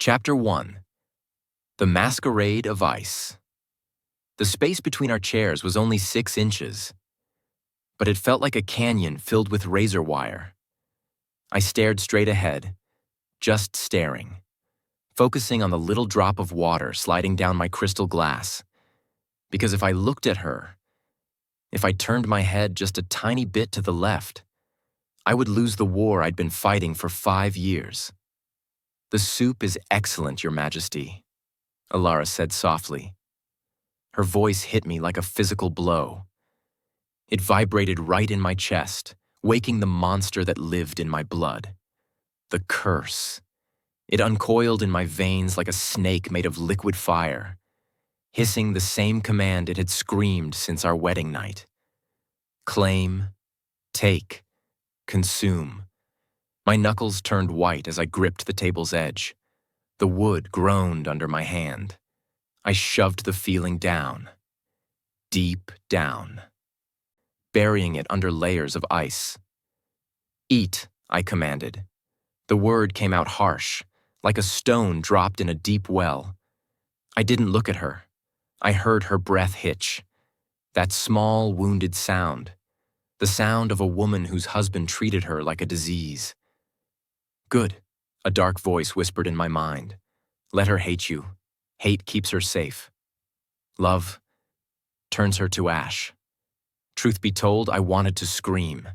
Chapter 1. The Masquerade of Ice. The space between our chairs was only 6 inches, but it felt like a canyon filled with razor wire. I stared straight ahead, just staring, focusing on the little drop of water sliding down my crystal glass. Because if I looked at her, if I turned my head just a tiny bit to the left, I would lose the war I'd been fighting for 5 years. "The soup is excellent, Your Majesty," Alara said softly. Her voice hit me like a physical blow. It vibrated right in my chest, waking the monster that lived in my blood. The curse. It uncoiled in my veins like a snake made of liquid fire, hissing the same command it had screamed since our wedding night. Claim, take, consume. My knuckles turned white as I gripped the table's edge. The wood groaned under my hand. I shoved the feeling down, deep down, burying it under layers of ice. "Eat," I commanded. The word came out harsh, like a stone dropped in a deep well. I didn't look at her. I heard her breath hitch. That small, wounded sound. The sound of a woman whose husband treated her like a disease. "Good," a dark voice whispered in my mind. "Let her hate you. Hate keeps her safe. Love turns her to ash." Truth be told, I wanted to scream.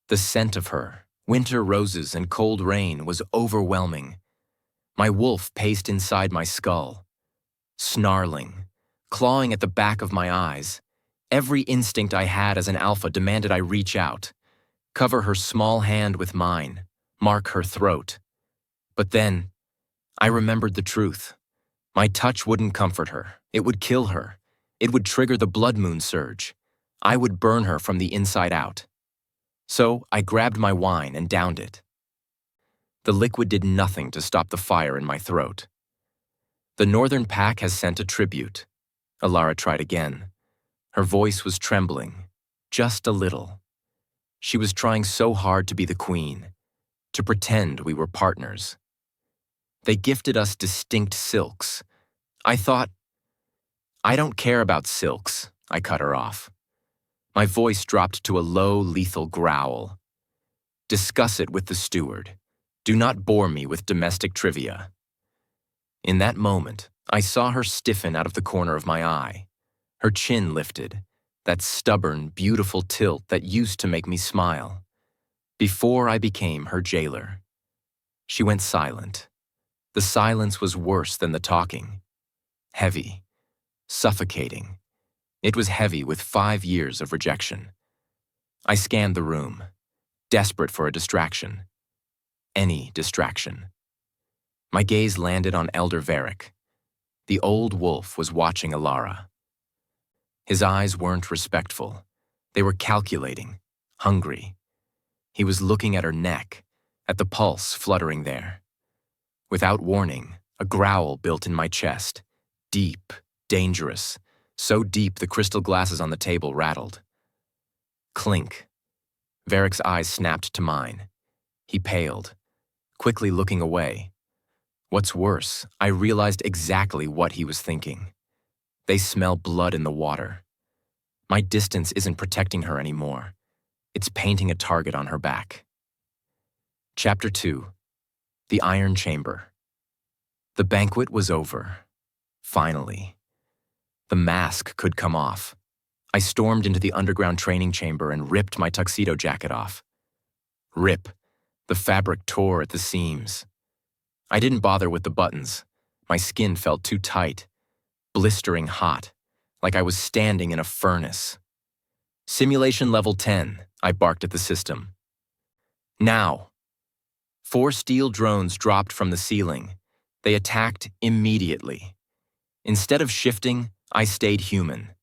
The scent of her, winter roses and cold rain, was overwhelming. My wolf paced inside my skull, snarling, clawing at the back of my eyes. Every instinct I had as an alpha demanded I reach out, cover her small hand with mine, mark her throat. But then, I remembered the truth. My touch wouldn't comfort her. It would kill her. It would trigger the blood moon surge. I would burn her from the inside out. So I grabbed my wine and downed it. The liquid did nothing to stop the fire in my throat. "The Northern Pack has sent a tribute," Alara tried again. Her voice was trembling, just a little. She was trying so hard to be the queen, to pretend we were partners. "They gifted us distinct silks. I thought—" "I don't care about silks," I cut her off. My voice dropped to a low, lethal growl. "Discuss it with the steward. Do not bore me with domestic trivia." In that moment, I saw her stiffen out of the corner of my eye. Her chin lifted, that stubborn, beautiful tilt that used to make me smile. Before I became her jailer. She went silent. The silence was worse than the talking. Heavy, suffocating. It was heavy with 5 years of rejection. I scanned the room, desperate for a distraction. Any distraction. My gaze landed on Elder Veric. The old wolf was watching Alara. His eyes weren't respectful. They were calculating, hungry. He was looking at her neck, at the pulse fluttering there. Without warning, a growl built in my chest. Deep, dangerous, so deep the crystal glasses on the table rattled. Clink. Veric's eyes snapped to mine. He paled, quickly looking away. What's worse, I realized exactly what he was thinking. They smell blood in the water. My distance isn't protecting her anymore. It's painting a target on her back. Chapter 2. The Iron Chamber. The banquet was over. Finally. The mask could come off. I stormed into the underground training chamber and ripped my tuxedo jacket off. Rip. The fabric tore at the seams. I didn't bother with the buttons. My skin felt too tight, blistering hot, like I was standing in a furnace. "Simulation level 10, I barked at the system. "Now." 4 steel drones dropped from the ceiling. They attacked immediately. Instead of shifting, I stayed human.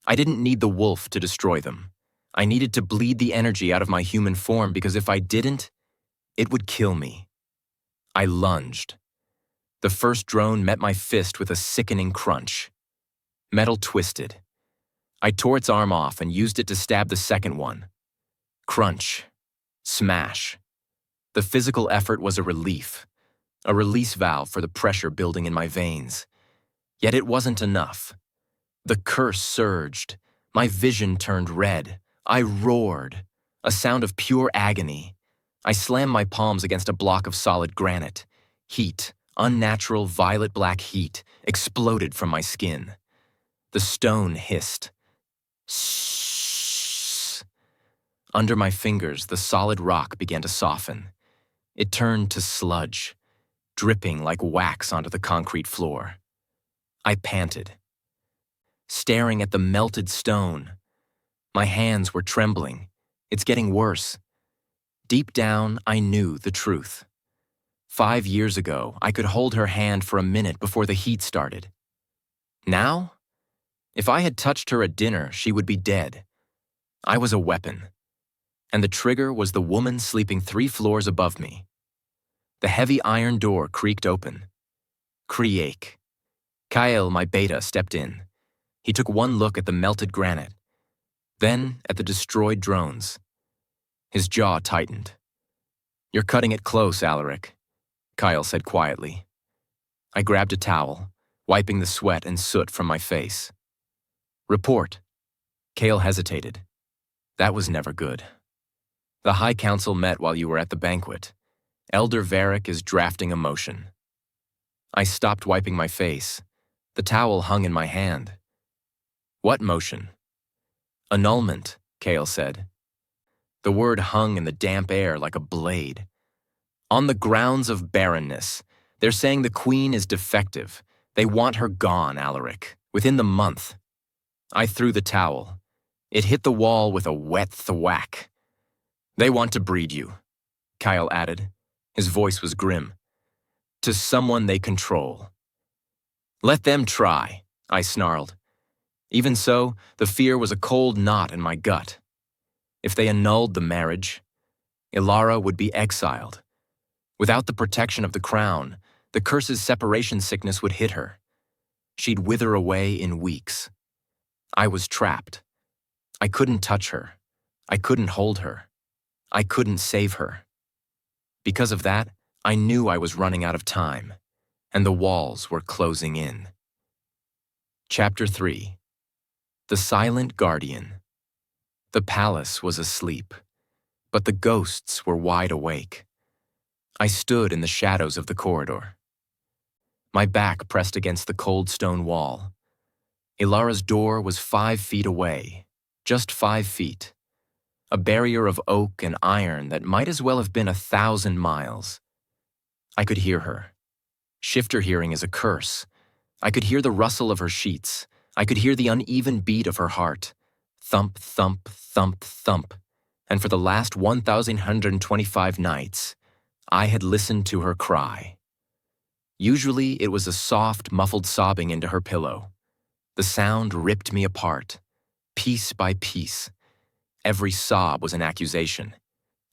I didn't need the wolf to destroy them. I needed to bleed the energy out of my human form because if I didn't, it would kill me. I lunged. The first drone met my fist with a sickening crunch. Metal twisted. I tore its arm off and used it to stab the second one. Crunch. Smash. The physical effort was a relief. a release valve for the pressure building in my veins. Yet it wasn't enough. The curse surged. My vision turned red. I roared, a sound of pure agony. I slammed my palms against a block of solid granite. Heat, unnatural violet-black heat, exploded from my skin. The stone hissed. Shh. Under my fingers, the solid rock began to soften. It turned to sludge, dripping like wax onto the concrete floor. I panted, staring at the melted stone. My hands were trembling. It's getting worse. Deep down, I knew the truth. 5 years ago, I could hold her hand for a minute before the heat started. Now? If I had touched her at dinner, she would be dead. I was a weapon. And the trigger was the woman sleeping 3 floors above me. The heavy iron door creaked open. Creak. Kyle, my beta, stepped in. He took one look at the melted granite, then at the destroyed drones. His jaw tightened. "You're cutting it close, Alaric," Kyle said quietly. I grabbed a towel, wiping the sweat and soot from my face. "Report." Kale hesitated. "That was never good. The High Council met while you were at the banquet. Elder Varric is drafting a motion." I stopped wiping my face. The towel hung in my hand. "What motion?" "Annulment," Kale said. The word hung in the damp air like a blade. "On the grounds of barrenness. They're saying the Queen is defective. They want her gone, Alaric, within the month." I threw the towel. It hit the wall with a wet thwack. "They want to breed you," Kyle added. His voice was grim. "To someone they control." "Let them try," I snarled. Even so, the fear was a cold knot in my gut. If they annulled the marriage, Ilara would be exiled. Without the protection of the crown, the curse's separation sickness would hit her. She'd wither away in weeks. I was trapped. I couldn't touch her. I couldn't hold her. I couldn't save her. Because of that, I knew I was running out of time, and the walls were closing in. Chapter 3. The Silent Guardian. The palace was asleep, but the ghosts were wide awake. I stood in the shadows of the corridor. My back pressed against the cold stone wall. Ilara's door was 5 feet away, just 5 feet. A barrier of oak and iron that might as well have been 1,000 miles. I could hear her. Shifter hearing is a curse. I could hear the rustle of her sheets. I could hear the uneven beat of her heart. Thump, thump, thump, thump. And for the last 1,125 nights, I had listened to her cry. Usually it was a soft, muffled sobbing into her pillow. The sound ripped me apart, piece by piece. Every sob was an accusation.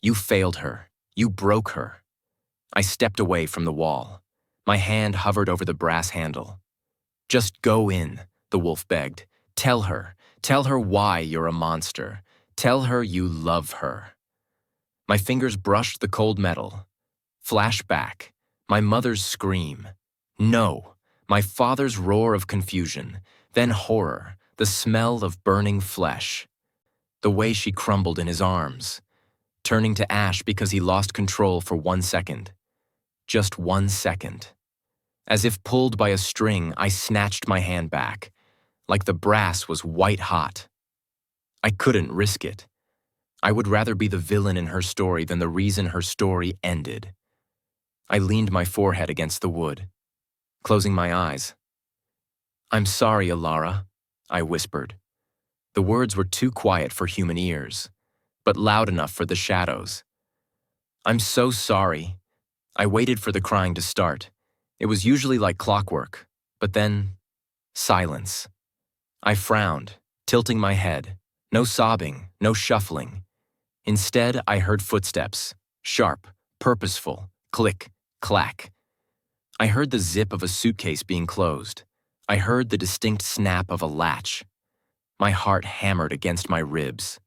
You failed her. You broke her. I stepped away from the wall. My hand hovered over the brass handle. "Just go in," the wolf begged. Tell her why you're a monster. Tell her you love her." My fingers brushed the cold metal. Flashback, my mother's scream. No, my father's roar of confusion. Then horror, the smell of burning flesh. The way she crumbled in his arms, turning to ash because he lost control for 1 second. Just 1 second. As if pulled by a string, I snatched my hand back, like the brass was white hot. I couldn't risk it. I would rather be the villain in her story than the reason her story ended. I leaned my forehead against the wood, closing my eyes. "I'm sorry, Ilara," I whispered. The words were too quiet for human ears, but loud enough for the shadows. "I'm so sorry." I waited for the crying to start. It was usually like clockwork, but then, silence. I frowned, tilting my head. No sobbing, no shuffling. Instead, I heard footsteps, sharp, purposeful, click, clack. I heard the zip of a suitcase being closed. I heard the distinct snap of a latch. My heart hammered against my ribs.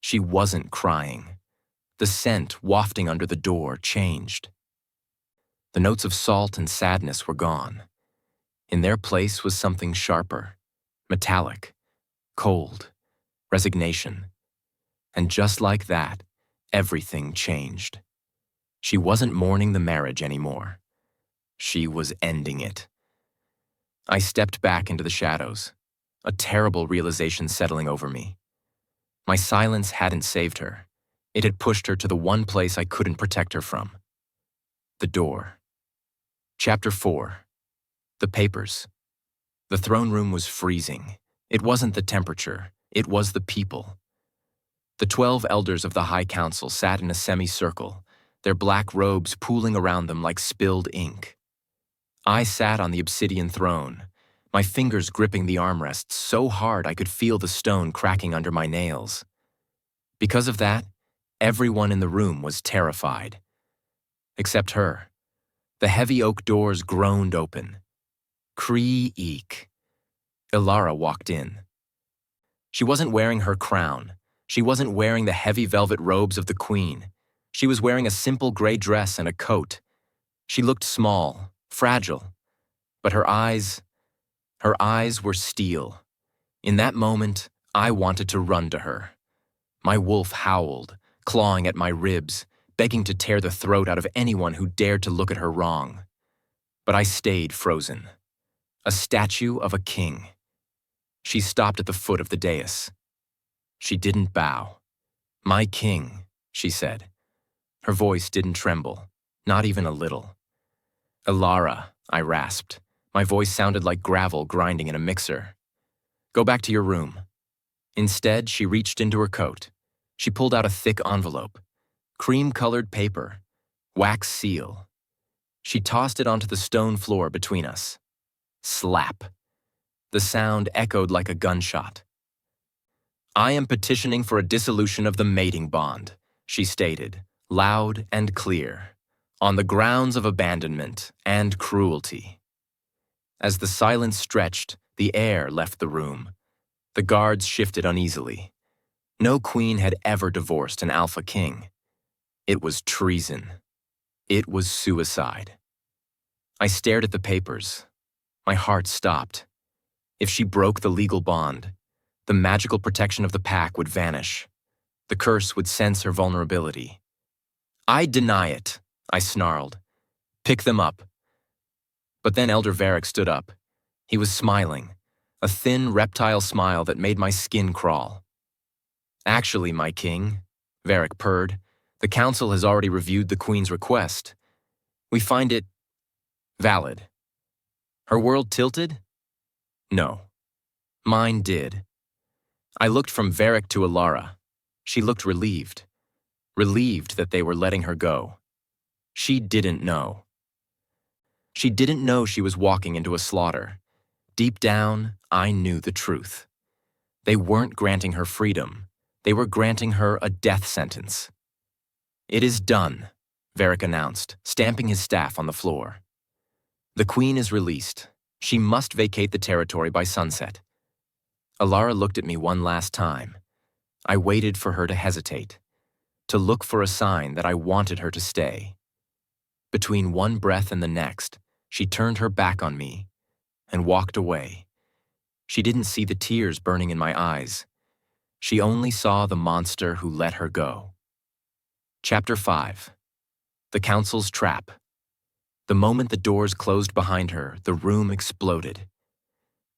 She wasn't crying. The scent wafting under the door changed. The notes of salt and sadness were gone. In their place was something sharper, metallic, cold, resignation. And just like that, everything changed. She wasn't mourning the marriage anymore. She was ending it. I stepped back into the shadows, a terrible realization settling over me. My silence hadn't saved her. It had pushed her to the one place I couldn't protect her from. The door. Chapter 4. The papers. The throne room was freezing. It wasn't the temperature, it was the people. The 12 elders of the High Council sat in a semicircle, their black robes pooling around them like spilled ink. I sat on the obsidian throne, my fingers gripping the armrests so hard I could feel the stone cracking under my nails. Because of that, everyone in the room was terrified. Except her. The heavy oak doors groaned open. Cree-eek. Ilara walked in. She wasn't wearing her crown. She wasn't wearing the heavy velvet robes of the queen. She was wearing a simple gray dress and a coat. She looked small, fragile, but her eyes were steel. In that moment, I wanted to run to her. My wolf howled, clawing at my ribs, begging to tear the throat out of anyone who dared to look at her wrong. But I stayed frozen. A statue of a king. She stopped at the foot of the dais. She didn't bow. "My king," she said. Her voice didn't tremble, not even a little. "Ilara," I rasped. My voice sounded like gravel grinding in a mixer. "Go back to your room." Instead, she reached into her coat. She pulled out a thick envelope. Cream-colored paper. Wax seal. She tossed it onto the stone floor between us. Slap. The sound echoed like a gunshot. "I am petitioning for a dissolution of the mating bond," she stated, loud and clear, "on the grounds of abandonment and cruelty." As the silence stretched, the air left the room. The guards shifted uneasily. No queen had ever divorced an alpha king. It was treason. It was suicide. I stared at the papers. My heart stopped. If she broke the legal bond, the magical protection of the pack would vanish. The curse would sense her vulnerability. "I deny it," I snarled. "Pick them up." But then Elder Varric stood up. He was smiling, a thin reptile smile that made my skin crawl. "Actually, my king," Varric purred, "the council has already reviewed the queen's request. We find it valid." Her world tilted? No. Mine did. I looked from Varric to Ilara. She looked relieved. Relieved that they were letting her go. She didn't know. She didn't know she was walking into a slaughter. Deep down, I knew the truth. They weren't granting her freedom. They were granting her a death sentence. "It is done," Varric announced, stamping his staff on the floor. "The queen is released. She must vacate the territory by sunset." Ilara looked at me one last time. I waited for her to hesitate, to look for a sign that I wanted her to stay. Between one breath and the next, she turned her back on me and walked away. She didn't see the tears burning in my eyes. She only saw the monster who let her go. Chapter 5. The Council's Trap. The moment the doors closed behind her, the room exploded.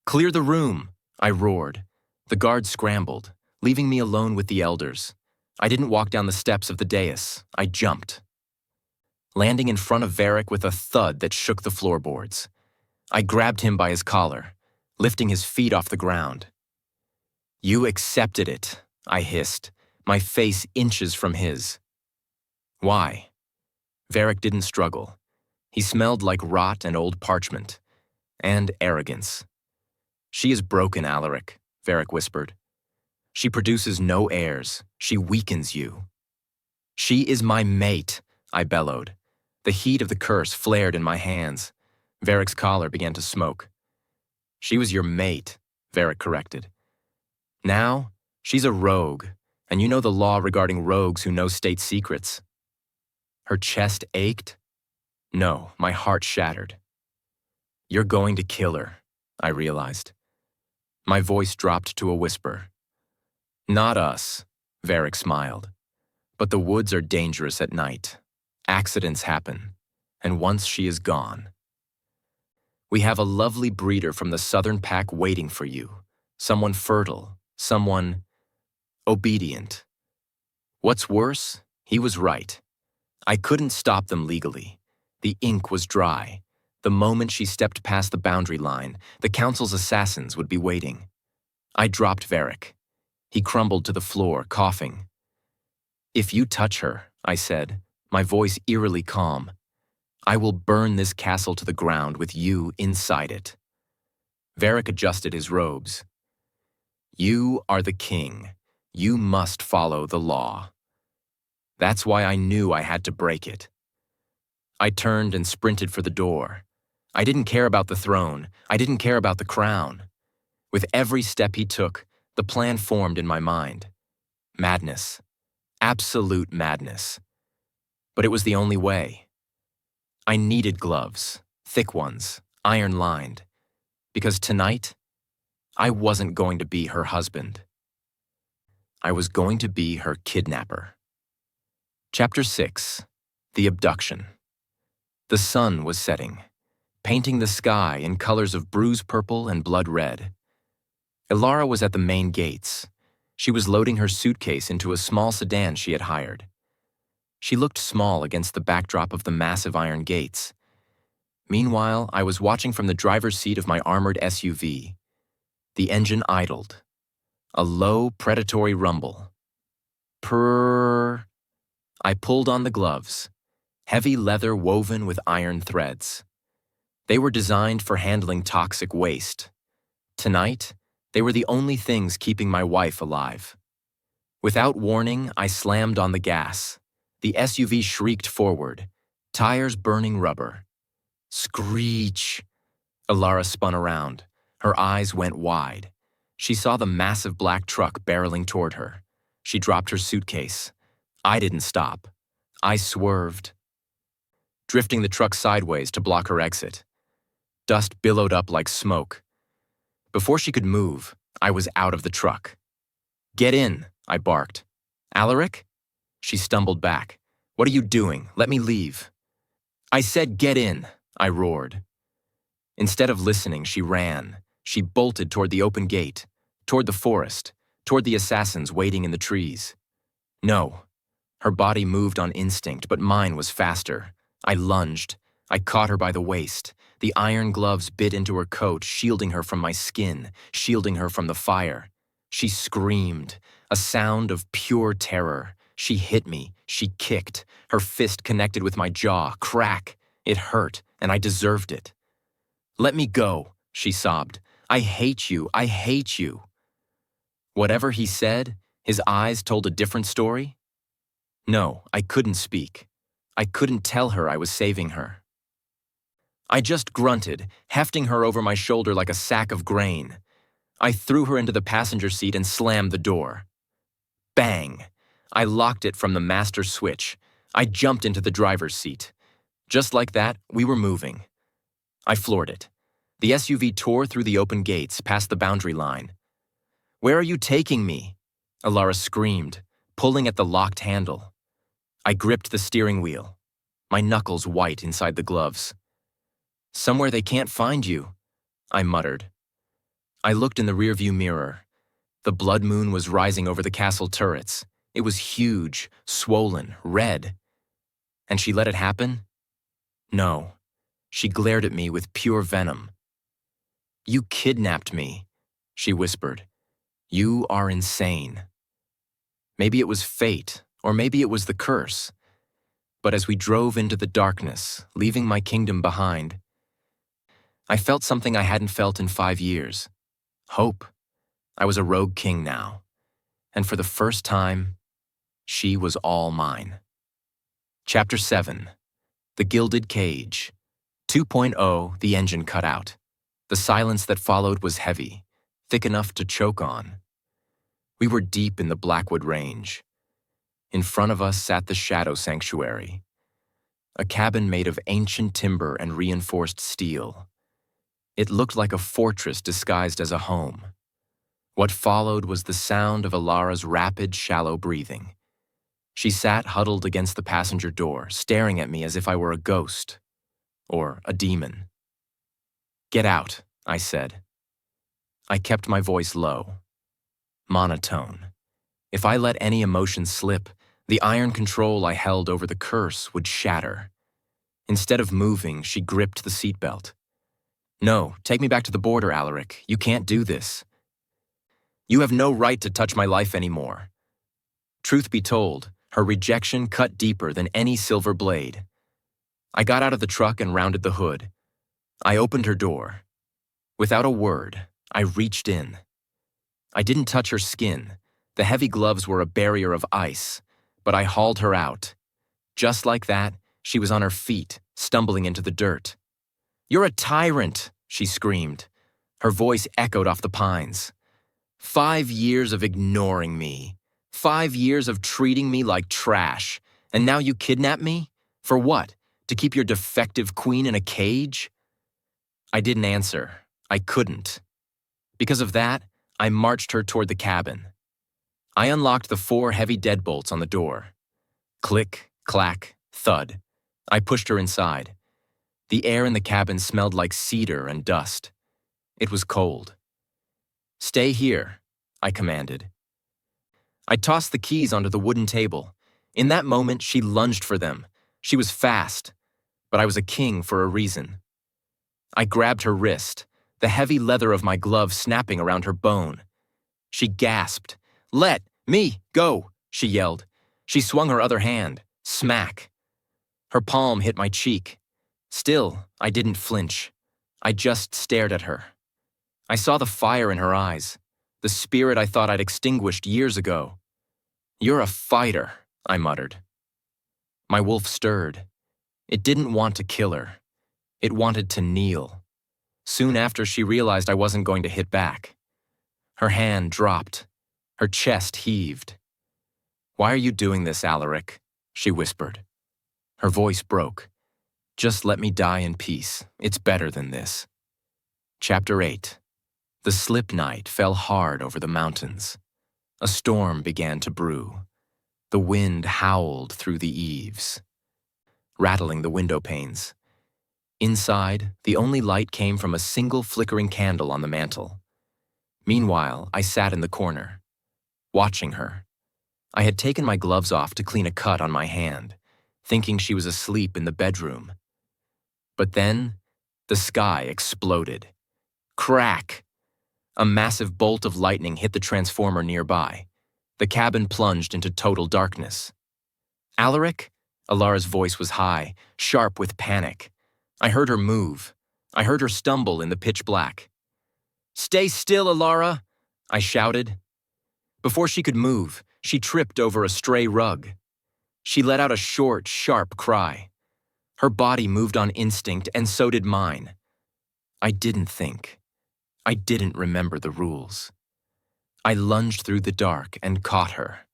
"Clear the room!" I roared. The guards scrambled, leaving me alone with the elders. I didn't walk down the steps of the dais. I jumped, landing in front of Varric with a thud that shook the floorboards. I grabbed him by his collar, lifting his feet off the ground. "You accepted it," I hissed, my face inches from his. "Why?" Varric didn't struggle. He smelled like rot and old parchment, and arrogance. "She is broken, Alaric," Varric whispered. "She produces no heirs. She weakens you." "She is my mate," I bellowed. The heat of the curse flared in my hands. Varric's collar began to smoke. "She was your mate," Varric corrected. "Now, she's a rogue, and you know the law regarding rogues who know state secrets." Her chest ached. No, my heart shattered. You're going to kill her, I realized. My voice dropped to a whisper. Not us, Varric smiled. But the woods are dangerous at night. Accidents happen, and once she is gone. We have a lovely breeder from the southern pack waiting for you. Someone fertile, someone obedient. What's worse, he was right. I couldn't stop them legally. The ink was dry. The moment she stepped past the boundary line, the council's assassins would be waiting. I dropped Varric. He crumbled to the floor, coughing. If you touch her, I said, my voice eerily calm, I will burn this castle to the ground with you inside it. Varric adjusted his robes. You are the king. You must follow the law. That's why I knew I had to break it. I turned and sprinted for the door. I didn't care about the throne. I didn't care about the crown. With every step he took, the plan formed in my mind. Madness. Absolute madness. But it was the only way. I needed gloves, thick ones, iron-lined, because tonight, I wasn't going to be her husband. I was going to be her kidnapper. Chapter 6. The Abduction. The sun was setting, painting the sky in colors of bruise purple and blood red. Ilara was at the main gates. She was loading her suitcase into a small sedan she had hired. She looked small against the backdrop of the massive iron gates. Meanwhile, I was watching from the driver's seat of my armored SUV. The engine idled. A low, predatory rumble. Purr. I pulled on the gloves, heavy leather woven with iron threads. They were designed for handling toxic waste. Tonight, they were the only things keeping my wife alive. Without warning, I slammed on the gas. The SUV shrieked forward, tires burning rubber. Screech! Ilara spun around. Her eyes went wide. She saw the massive black truck barreling toward her. She dropped her suitcase. I didn't stop. I swerved, drifting the truck sideways to block her exit. Dust billowed up like smoke. Before she could move, I was out of the truck. Get in, I barked. Alaric? She stumbled back. What are you doing? Let me leave. I said get in, I roared. Instead of listening, she ran. She bolted toward the open gate, toward the forest, toward the assassins waiting in the trees. No. Her body moved on instinct, but mine was faster. I lunged. I caught her by the waist. The iron gloves bit into her coat, shielding her from my skin, shielding her from the fire. She screamed, a sound of pure terror. She hit me. She kicked. Her fist connected with my jaw. Crack. It hurt, and I deserved it. Let me go, she sobbed. I hate you. I hate you. Whatever he said, his eyes told a different story. No, I couldn't speak. I couldn't tell her I was saving her. I just grunted, hefting her over my shoulder like a sack of grain. I threw her into the passenger seat and slammed the door. Bang! I locked it from the master switch. I jumped into the driver's seat. Just like that, we were moving. I floored it. The SUV tore through the open gates, past the boundary line. Where are you taking me? Ilara screamed, pulling at the locked handle. I gripped the steering wheel, my knuckles white inside the gloves. Somewhere they can't find you, I muttered. I looked in the rearview mirror. The blood moon was rising over the castle turrets. It was huge, swollen, red. And she let it happen? No. She glared at me with pure venom. You kidnapped me, she whispered. You are insane. Maybe it was fate, or maybe it was the curse. But as we drove into the darkness, leaving my kingdom behind, I felt something I hadn't felt in 5 years. Hope. I was a rogue king now. And for the first time, she was all mine. Chapter 7. The Gilded Cage. 2.0, the engine cut out. The silence that followed was heavy, thick enough to choke on. We were deep in the Blackwood Range. In front of us sat the Shadow Sanctuary. a cabin made of ancient timber and reinforced steel. It looked like a fortress disguised as a home. What followed was the sound of Alara's rapid, shallow breathing. She sat huddled against the passenger door, staring at me as if I were a ghost or a demon. "Get out," I said. I kept my voice low, monotone. If I let any emotion slip, the iron control I held over the curse would shatter. Instead of moving, she gripped the seatbelt. "No, take me back to the border, Alaric. You can't do this. You have no right to touch my life anymore." Truth be told, her rejection cut deeper than any silver blade. I got out of the truck and rounded the hood. I opened her door. Without a word, I reached in. I didn't touch her skin. The heavy gloves were a barrier of ice, but I hauled her out. Just like that, she was on her feet, stumbling into the dirt. "You're a tyrant," she screamed. Her voice echoed off the pines. 5 years of ignoring me. 5 years of treating me like trash. And now you kidnap me? For what? To keep your defective queen in a cage? I didn't answer. I couldn't. Because of that, I marched her toward the cabin. I unlocked the 4 heavy deadbolts on the door. Click, clack, thud. I pushed her inside. The air in the cabin smelled like cedar and dust. It was cold. "Stay here," I commanded. I tossed the keys onto the wooden table. In that moment, she lunged for them. She was fast, but I was a king for a reason. I grabbed her wrist, the heavy leather of my glove snapping around her bone. She gasped. "Let me go," she yelled. She swung her other hand. Smack. Her palm hit my cheek. Still, I didn't flinch. I just stared at her. I saw the fire in her eyes, the spirit I thought I'd extinguished years ago. "You're a fighter," I muttered. My wolf stirred. It didn't want to kill her. It wanted to kneel. Soon after, she realized I wasn't going to hit back. Her hand dropped. Her chest heaved. "Why are you doing this, Alaric?" she whispered. Her voice broke. "Just let me die in peace. It's better than this." Chapter 8. The slip night fell hard over the mountains. A storm began to brew. The wind howled through the eaves, rattling the window panes. Inside, the only light came from a single flickering candle on the mantel. Meanwhile, I sat in the corner, watching her. I had taken my gloves off to clean a cut on my hand, thinking she was asleep in the bedroom. But then, the sky exploded. Crack! A massive bolt of lightning hit the transformer nearby. The cabin plunged into total darkness. "Alaric?" Alara's voice was high, sharp with panic. I heard her move. I heard her stumble in the pitch black. "Stay still, Alara!" I shouted. Before she could move, she tripped over a stray rug. She let out a short, sharp cry. Her body moved on instinct, and so did mine. I didn't think. I didn't remember the rules. I lunged through the dark and caught her.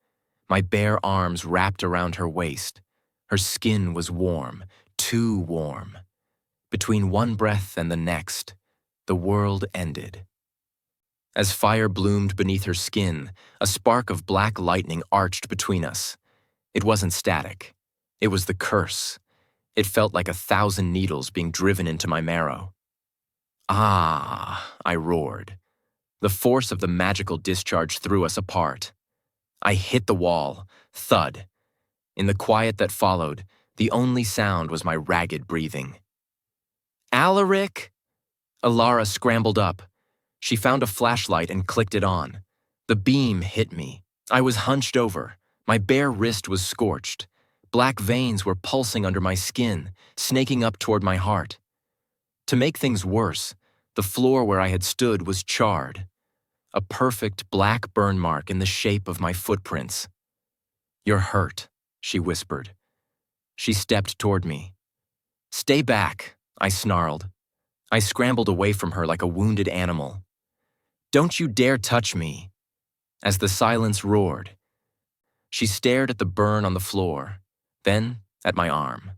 My bare arms wrapped around her waist. Her skin was warm, too warm. Between one breath and the next, the world ended. As fire bloomed beneath her skin, a spark of black lightning arched between us. It wasn't static. It was the curse. It felt like 1,000 needles being driven into my marrow. "Ah!" I roared. The force of the magical discharge threw us apart. I hit the wall. Thud. In the quiet that followed, the only sound was my ragged breathing. "Alaric!" Alara scrambled up. She found a flashlight and clicked it on. The beam hit me. I was hunched over. My bare wrist was scorched. Black veins were pulsing under my skin, snaking up toward my heart. To make things worse, the floor where I had stood was charred. A perfect black burn mark in the shape of my footprints. "You're hurt," she whispered. She stepped toward me. "Stay back," I snarled. I scrambled away from her like a wounded animal. "Don't you dare touch me." As the silence roared, she stared at the burn on the floor, then at my arm.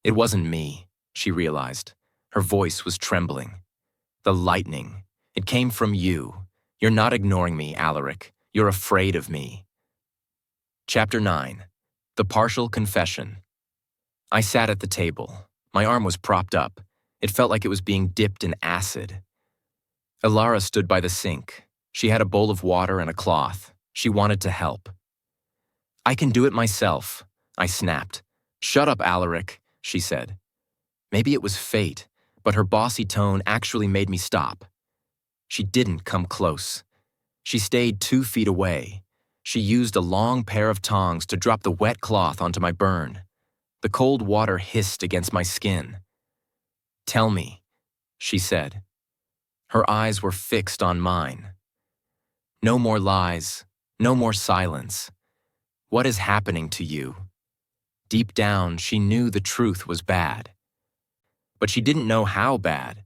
It wasn't me, she realized. Her voice was trembling. The lightning. It came from you. You're not ignoring me, Alaric. You're afraid of me. Chapter 9. The Partial Confession. I sat at the table. My arm was propped up. It felt like it was being dipped in acid. Alara stood by the sink. She had a bowl of water and a cloth. She wanted to help. I can do it myself, I snapped. Shut up, Alaric, she said. Maybe it was fate, but her bossy tone actually made me stop. She didn't come close. She stayed 2 feet away. She used a long pair of tongs to drop the wet cloth onto my burn. The cold water hissed against my skin. Tell me, she said. Her eyes were fixed on mine. No more lies, no more silence. What is happening to you? Deep down, she knew the truth was bad. But she didn't know how bad.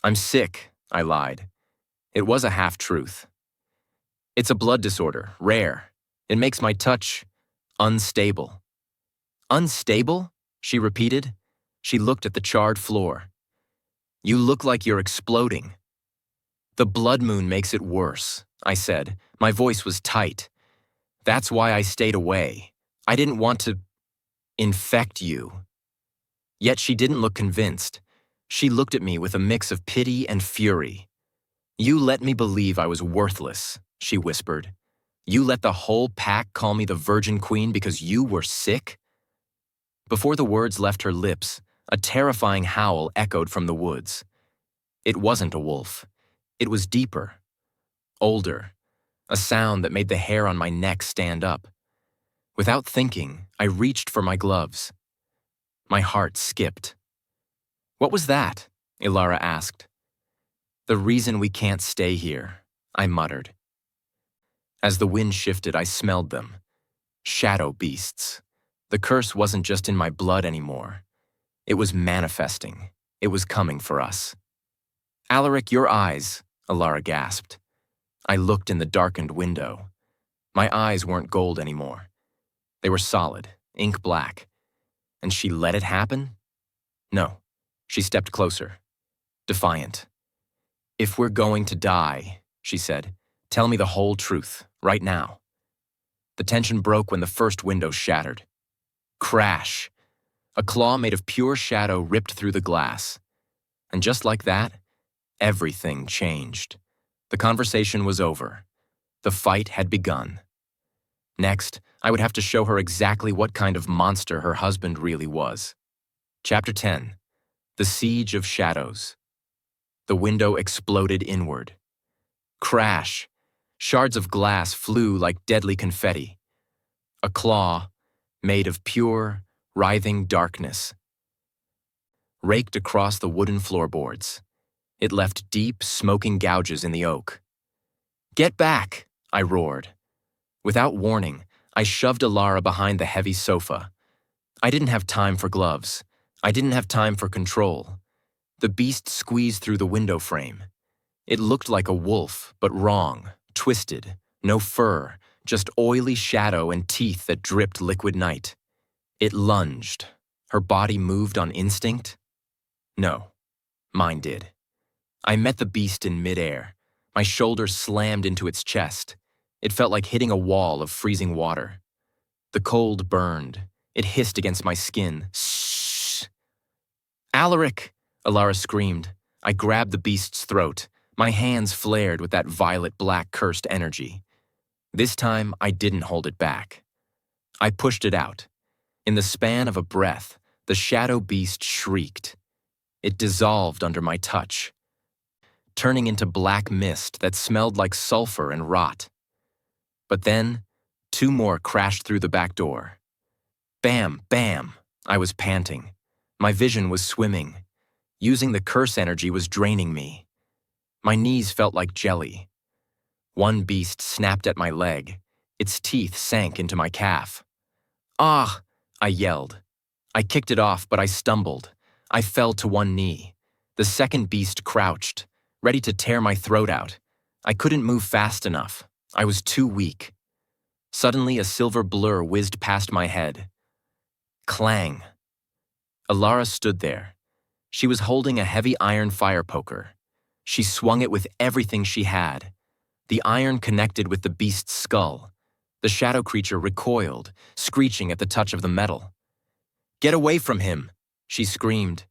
I'm sick, I lied. It was a half-truth. It's a blood disorder, rare. It makes my touch unstable. Unstable? She repeated. She looked at the charred floor. You look like you're exploding. The blood moon makes it worse, I said. My voice was tight. That's why I stayed away. I didn't want to infect you. Yet she didn't look convinced. She looked at me with a mix of pity and fury. You let me believe I was worthless, she whispered. You let the whole pack call me the Virgin Queen because you were sick? Before the words left her lips, a terrifying howl echoed from the woods. It wasn't a wolf. It was deeper, older, a sound that made the hair on my neck stand up. Without thinking, I reached for my gloves. My heart skipped. What was that? Alara asked. The reason we can't stay here, I muttered. As the wind shifted, I smelled them. Shadow beasts. The curse wasn't just in my blood anymore. It was manifesting. It was coming for us. Alaric, your eyes, Alara gasped. I looked in the darkened window. My eyes weren't gold anymore. They were solid, ink black. And she let it happen? No. She stepped closer, defiant. If we're going to die, she said, tell me the whole truth, right now. The tension broke when the first window shattered. Crash! A claw made of pure shadow ripped through the glass. And just like that, everything changed. The conversation was over. The fight had begun. Next, I would have to show her exactly what kind of monster her husband really was. Chapter 10. The Siege of Shadows. The window exploded inward. Crash! Shards of glass flew like deadly confetti. A claw, made of pure, writhing darkness, raked across the wooden floorboards. It left deep, smoking gouges in the oak. Get back! I roared. Without warning, I shoved Alara behind the heavy sofa. I didn't have time for gloves. I didn't have time for control. The beast squeezed through the window frame. It looked like a wolf, but wrong, twisted, no fur, just oily shadow and teeth that dripped liquid night. It lunged. Her body moved on instinct? No, mine did. I met the beast in midair. My shoulder slammed into its chest. It felt like hitting a wall of freezing water. The cold burned. It hissed against my skin. Shh! Alaric! Alara screamed. I grabbed the beast's throat. My hands flared with that violet-black cursed energy. This time, I didn't hold it back. I pushed it out. In the span of a breath, the shadow beast shrieked. It dissolved under my touch, turning into black mist that smelled like sulfur and rot. But then, 2 more crashed through the back door. Bam, bam! I was panting. My vision was swimming. Using the curse energy was draining me. My knees felt like jelly. One beast snapped at my leg. Its teeth sank into my calf. Ah! I yelled. I kicked it off, but I stumbled. I fell to one knee. The second beast crouched, ready to tear my throat out. I couldn't move fast enough. I was too weak. Suddenly, a silver blur whizzed past my head. Clang. Alara stood there. She was holding a heavy iron fire poker. She swung it with everything she had. The iron connected with the beast's skull. The shadow creature recoiled, screeching at the touch of the metal. "Get away from him!" she screamed.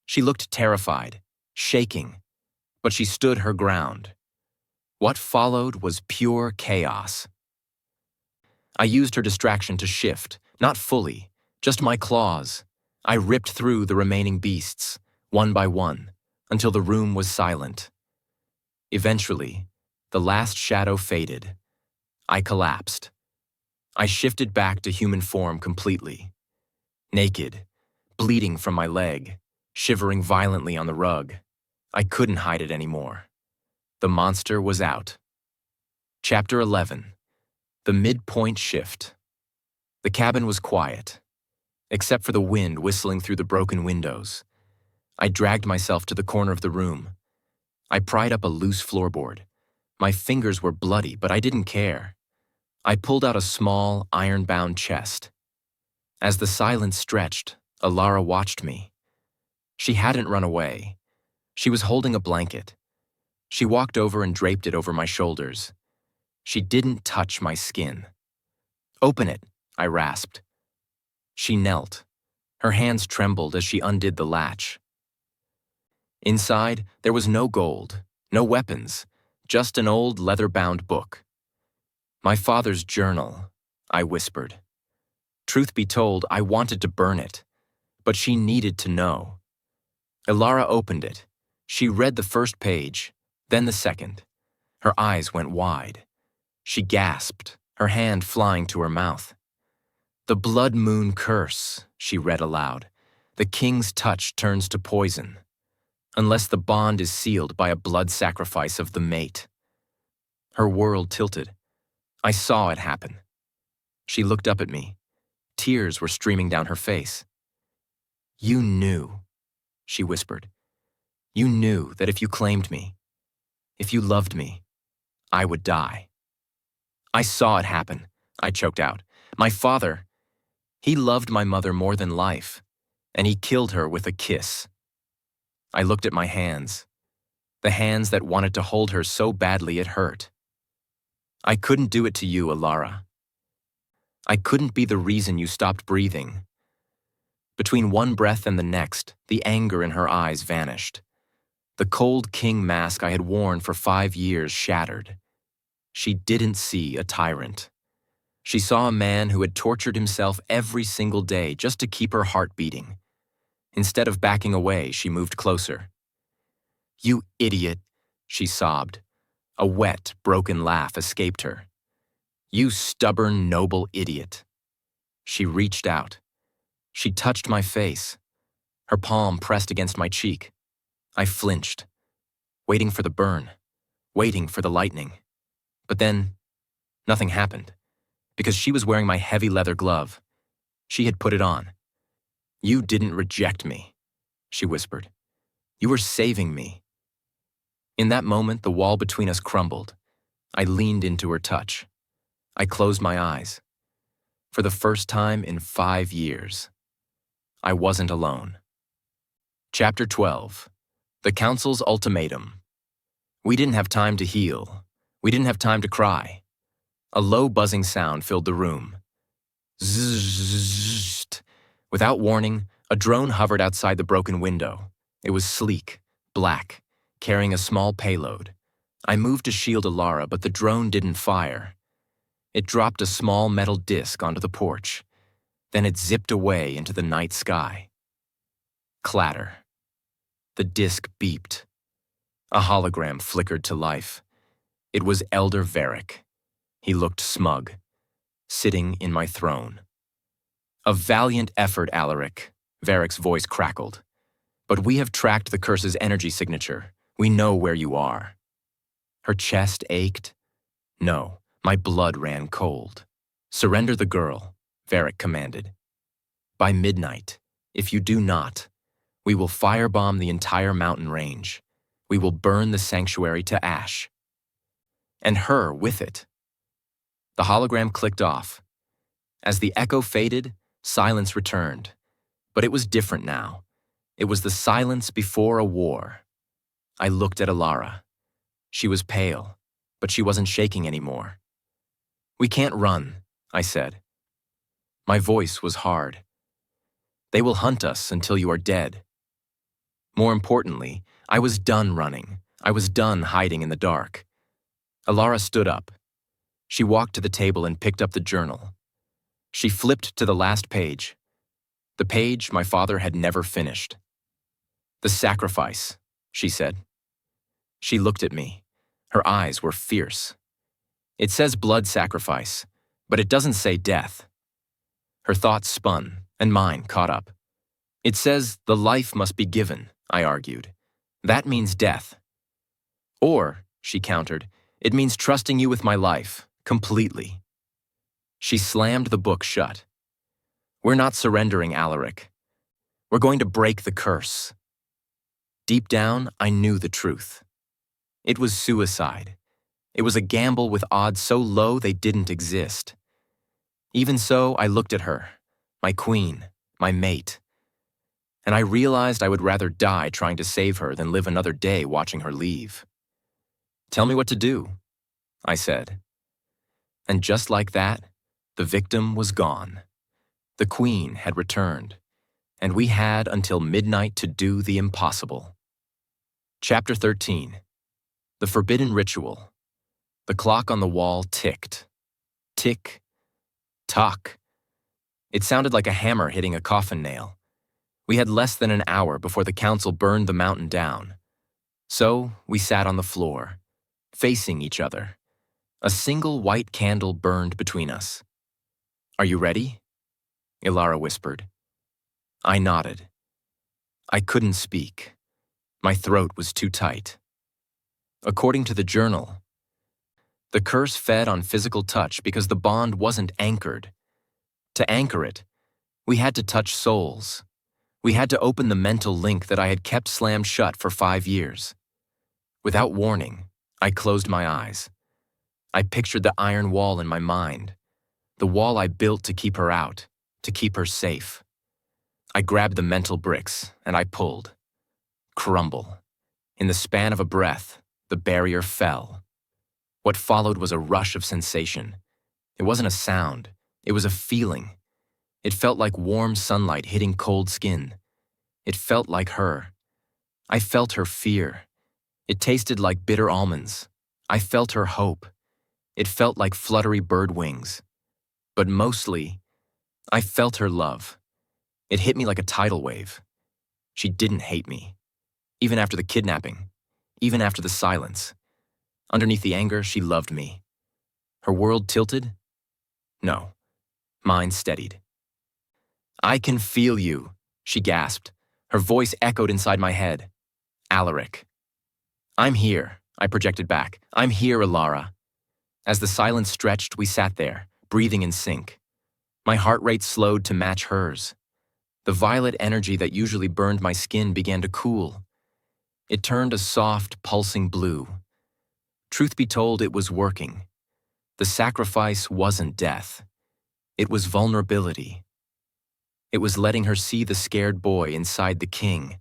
She looked terrified, shaking, but she stood her ground. What followed was pure chaos. I used her distraction to shift, not fully, just my claws. I ripped through the remaining beasts, one by one, until the room was silent. Eventually, the last shadow faded. I collapsed. I shifted back to human form completely. Naked, bleeding from my leg, shivering violently on the rug. I couldn't hide it anymore. The monster was out. Chapter 11. The midpoint shift. The cabin was quiet, except for the wind whistling through the broken windows. I dragged myself to the corner of the room. I pried up a loose floorboard. My fingers were bloody, but I didn't care. I pulled out a small, iron-bound chest. As the silence stretched, Alara watched me. She hadn't run away. She was holding a blanket. She walked over and draped it over my shoulders. She didn't touch my skin. "Open it," I rasped. She knelt. Her hands trembled as she undid the latch. Inside, there was no gold, no weapons, just an old leather-bound book. "My father's journal," I whispered. Truth be told, I wanted to burn it, but she needed to know. Alara opened it. She read the first page, then the second. Her eyes went wide. She gasped, her hand flying to her mouth. "The blood moon curse," she read aloud. "The king's touch turns to poison, unless the bond is sealed by a blood sacrifice of the mate." Her world tilted. I saw it happen. She looked up at me. Tears were streaming down her face. "You knew," she whispered. "You knew that if you claimed me, if you loved me, I would die." "I saw it happen," I choked out. "My father, he loved my mother more than life, and he killed her with a kiss." I looked at my hands, the hands that wanted to hold her so badly it hurt. "I couldn't do it to you, Alara. I couldn't be the reason you stopped breathing." Between one breath and the next, the anger in her eyes vanished. The cold king mask I had worn for 5 years shattered. She didn't see a tyrant. She saw a man who had tortured himself every single day just to keep her heart beating. Instead of backing away, she moved closer. "You idiot," she sobbed. A wet, broken laugh escaped her. "You stubborn, noble idiot." She reached out. She touched my face. Her palm pressed against my cheek. I flinched, waiting for the burn, waiting for the lightning. But then, nothing happened, because she was wearing my heavy leather glove. She had put it on. "You didn't reject me," she whispered. "You were saving me." In that moment, the wall between us crumbled. I leaned into her touch. I closed my eyes. For the first time in 5 years, I wasn't alone. Chapter 12. The Council's Ultimatum. We didn't have time to heal. We didn't have time to cry. A low buzzing sound filled the room. Zzzt. Without warning, a drone hovered outside the broken window. It was sleek, black, carrying a small payload. I moved to shield Alara, but the drone didn't fire. It dropped a small metal disc onto the porch. Then it zipped away into the night sky. Clatter. The disc beeped. A hologram flickered to life. It was Elder Werewolf. He looked smug, sitting in my throne. "A valiant effort, Alaric," Werewolf's voice crackled. "But we have tracked the curse's energy signature. We know where you are." Her chest ached. No, my blood ran cold. "Surrender the girl," Werewolf commanded. "By midnight, if you do not, we will firebomb the entire mountain range. We will burn the sanctuary to ash. And her with it." The hologram clicked off. As the echo faded, silence returned. But it was different now. It was the silence before a war. I looked at Alara. She was pale, but she wasn't shaking anymore. "We can't run," I said. My voice was hard. "They will hunt us until you are dead." More importantly, I was done running. I was done hiding in the dark. Alara stood up. She walked to the table and picked up the journal. She flipped to the last page, the page my father had never finished. "The sacrifice," she said. She looked at me. Her eyes were fierce. "It says blood sacrifice, but it doesn't say death." Her thoughts spun, and mine caught up. "It says the life must be given," I argued. "That means death." "Or," she countered, "it means trusting you with my life, completely." She slammed the book shut. "We're not surrendering, Alaric. We're going to break the curse." Deep down, I knew the truth. It was suicide. It was a gamble with odds so low they didn't exist. Even so, I looked at her, my queen, my mate, and I realized I would rather die trying to save her than live another day watching her leave. "Tell me what to do," I said. And just like that, the victim was gone. The queen had returned, and we had until midnight to do the impossible. Chapter 13. The Forbidden Ritual. The clock on the wall ticked. Tick, tock. It sounded like a hammer hitting a coffin nail. We had less than an hour before the council burned the mountain down. So we sat on the floor, facing each other. A single white candle burned between us. "Are you ready?" Alara whispered. I nodded. I couldn't speak. My throat was too tight. According to the journal, the curse fed on physical touch because the bond wasn't anchored. To anchor it, we had to touch souls. We had to open the mental link that I had kept slammed shut for 5 years. Without warning, I closed my eyes. I pictured the iron wall in my mind, the wall I built to keep her out, to keep her safe. I grabbed the mental bricks, and I pulled. Crumble. In the span of a breath, the barrier fell. What followed was a rush of sensation. It wasn't a sound, it was a feeling. It felt like warm sunlight hitting cold skin. It felt like her. I felt her fear. It tasted like bitter almonds. I felt her hope. It felt like fluttery bird wings. But mostly, I felt her love. It hit me like a tidal wave. She didn't hate me. Even after the kidnapping. Even after the silence. Underneath the anger, she loved me. Her world tilted? No. Mine steadied. "I can feel you," she gasped. Her voice echoed inside my head. "Alaric." "I'm here," I projected back. "I'm here, Alara." As the silence stretched, we sat there, breathing in sync. My heart rate slowed to match hers. The violet energy that usually burned my skin began to cool. It turned a soft, pulsing blue. Truth be told, it was working. The sacrifice wasn't death. It was vulnerability. It was letting her see the scared boy inside the king.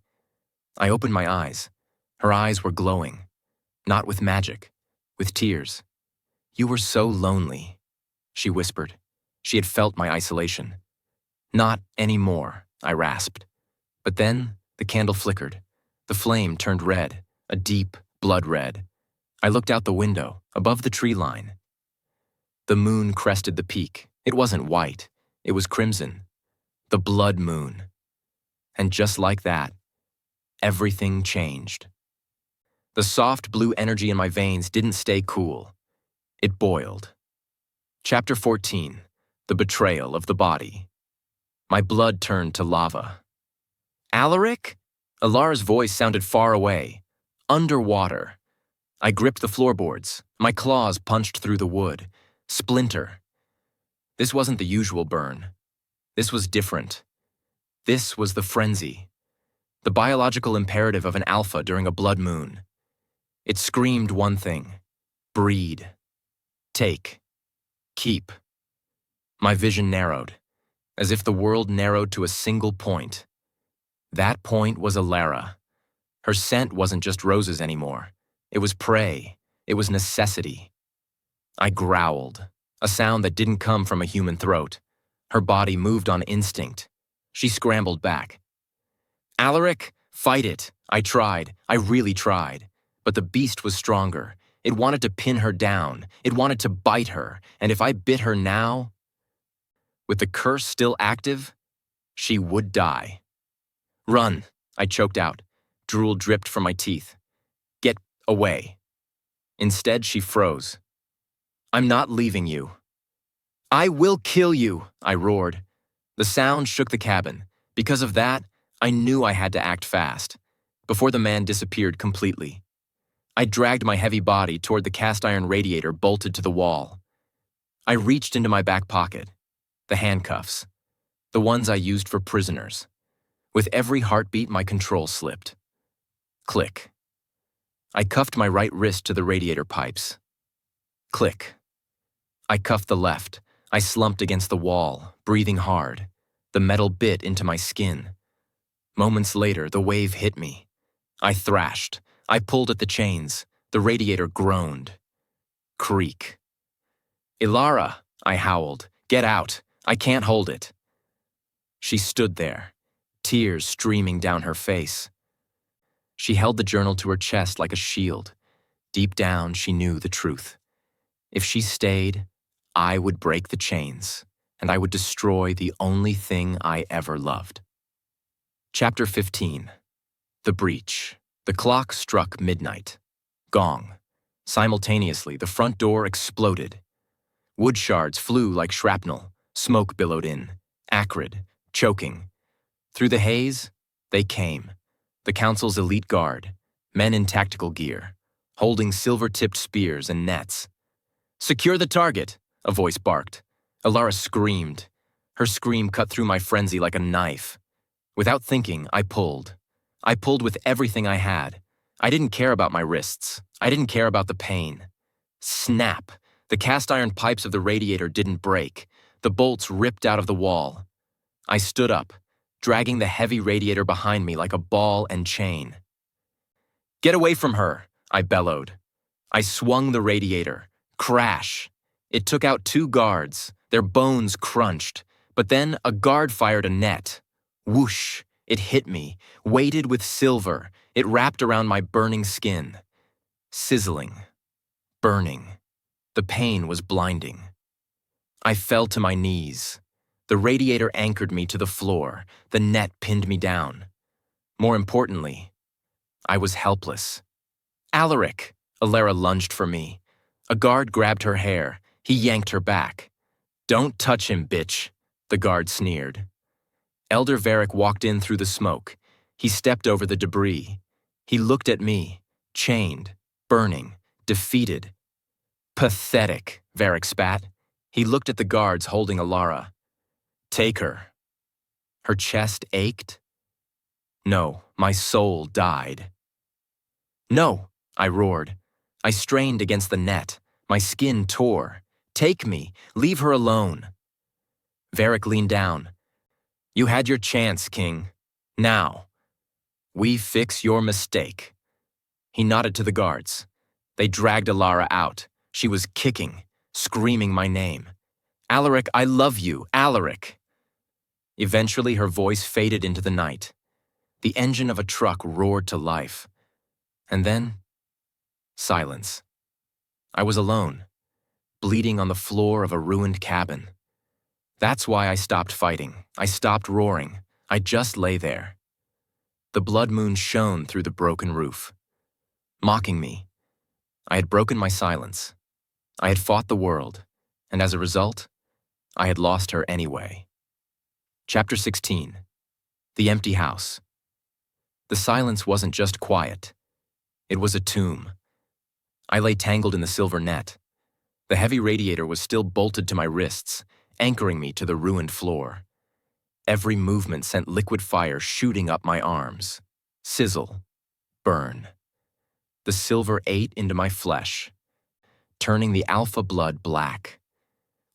I opened my eyes. Her eyes were glowing. Not with magic, with tears. "You were so lonely," she whispered. She had felt my isolation. "Not anymore," I rasped. But then the candle flickered. The flame turned red, a deep blood red. I looked out the window, above the tree line. The moon crested the peak. It wasn't white. It was crimson. The blood moon. And just like that, everything changed. The soft blue energy in my veins didn't stay cool. It boiled. Chapter 14. The Betrayal of the Body. My blood turned to lava. "Alaric?" Alara's voice sounded far away. Underwater. I gripped the floorboards. My claws punched through the wood. Splinter. This wasn't the usual burn. This was different. This was the frenzy. The biological imperative of an alpha during a blood moon. It screamed one thing. Breed. Take. Keep. My vision narrowed. as if the world narrowed to a single point. That point was Alara. Her scent wasn't just roses anymore. It was prey. It was necessity. I growled, a sound that didn't come from a human throat. Her body moved on instinct. She scrambled back. "Alaric, fight it!" I tried. I really tried. But the beast was stronger. It wanted to pin her down. It wanted to bite her. And if I bit her now, with the curse still active, she would die. "Run," I choked out. Drool dripped from my teeth. "Get away." Instead, she froze. "I'm not leaving you." "I will kill you," I roared. The sound shook the cabin. Because of that, I knew I had to act fast, before the man disappeared completely. I dragged my heavy body toward the cast-iron radiator bolted to the wall. I reached into my back pocket. The handcuffs. The ones I used for prisoners. With every heartbeat, my control slipped. Click. I cuffed my right wrist to the radiator pipes. Click. I cuffed the left. I slumped against the wall, breathing hard. The metal bit into my skin. Moments later, the wave hit me. I thrashed. I pulled at the chains. The radiator groaned. Creak. "Ilara," I howled. "Get out. I can't hold it." She stood there, tears streaming down her face. She held the journal to her chest like a shield. Deep down, she knew the truth. If she stayed, I would break the chains, and I would destroy the only thing I ever loved. Chapter 15. The Breach. The clock struck midnight. Gong. Simultaneously, the front door exploded. Wood shards flew like shrapnel. Smoke billowed in, acrid, choking. Through the haze, they came. The council's elite guard, men in tactical gear, holding silver-tipped spears and nets. "Secure the target," a voice barked. Alara screamed. Her scream cut through my frenzy like a knife. Without thinking, I pulled. I pulled with everything I had. I didn't care about my wrists. I didn't care about the pain. Snap! The cast-iron pipes of the radiator didn't break. The bolts ripped out of the wall. I stood up, dragging the heavy radiator behind me like a ball and chain. "Get away from her," I bellowed. I swung the radiator. Crash! It took out 2 guards. Their bones crunched. But then a guard fired a net. Whoosh! It hit me, weighted with silver. It wrapped around my burning skin. Sizzling. Burning. The pain was blinding. I fell to my knees. The radiator anchored me to the floor. The net pinned me down. More importantly, I was helpless. "Alaric!" Alara lunged for me. A guard grabbed her hair. He yanked her back. "Don't touch him, bitch," the guard sneered. Elder Varric walked in through the smoke. He stepped over the debris. He looked at me, chained, burning, defeated. "Pathetic," Varric spat. He looked at the guards holding Alara. "Take her." Her chest ached. No, my soul died. "No," I roared. I strained against the net. My skin tore. "Take me. Leave her alone." Varric leaned down. "You had your chance, King. Now, we fix your mistake." He nodded to the guards. They dragged Alara out. She was kicking, screaming my name. "Alaric, I love you, Alaric." Eventually, her voice faded into the night. The engine of a truck roared to life. And then, silence. I was alone, bleeding on the floor of a ruined cabin. That's why I stopped fighting. I stopped roaring. I just lay there. The blood moon shone through the broken roof, mocking me. I had broken my silence. I had fought the world, and as a result, I had lost her anyway. Chapter 16. The Empty House. The silence wasn't just quiet. It was a tomb. I lay tangled in the silver net. The heavy radiator was still bolted to my wrists, anchoring me to the ruined floor. Every movement sent liquid fire shooting up my arms. Sizzle. Burn. The silver ate into my flesh, turning the alpha blood black.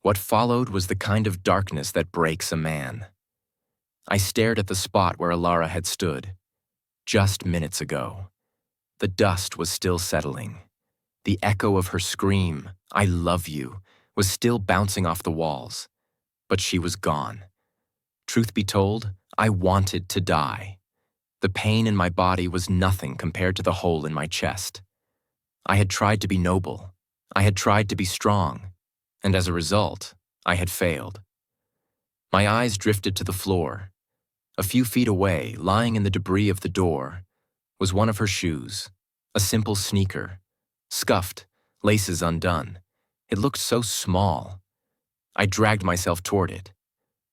What followed was the kind of darkness that breaks a man. I stared at the spot where Alara had stood, just minutes ago. The dust was still settling. The echo of her scream, "I love you," was still bouncing off the walls. But she was gone. Truth be told, I wanted to die. The pain in my body was nothing compared to the hole in my chest. I had tried to be noble. I had tried to be strong. And as a result, I had failed. My eyes drifted to the floor. A few feet away, lying in the debris of the door, was one of her shoes, a simple sneaker, scuffed, laces undone. It looked so small. I dragged myself toward it.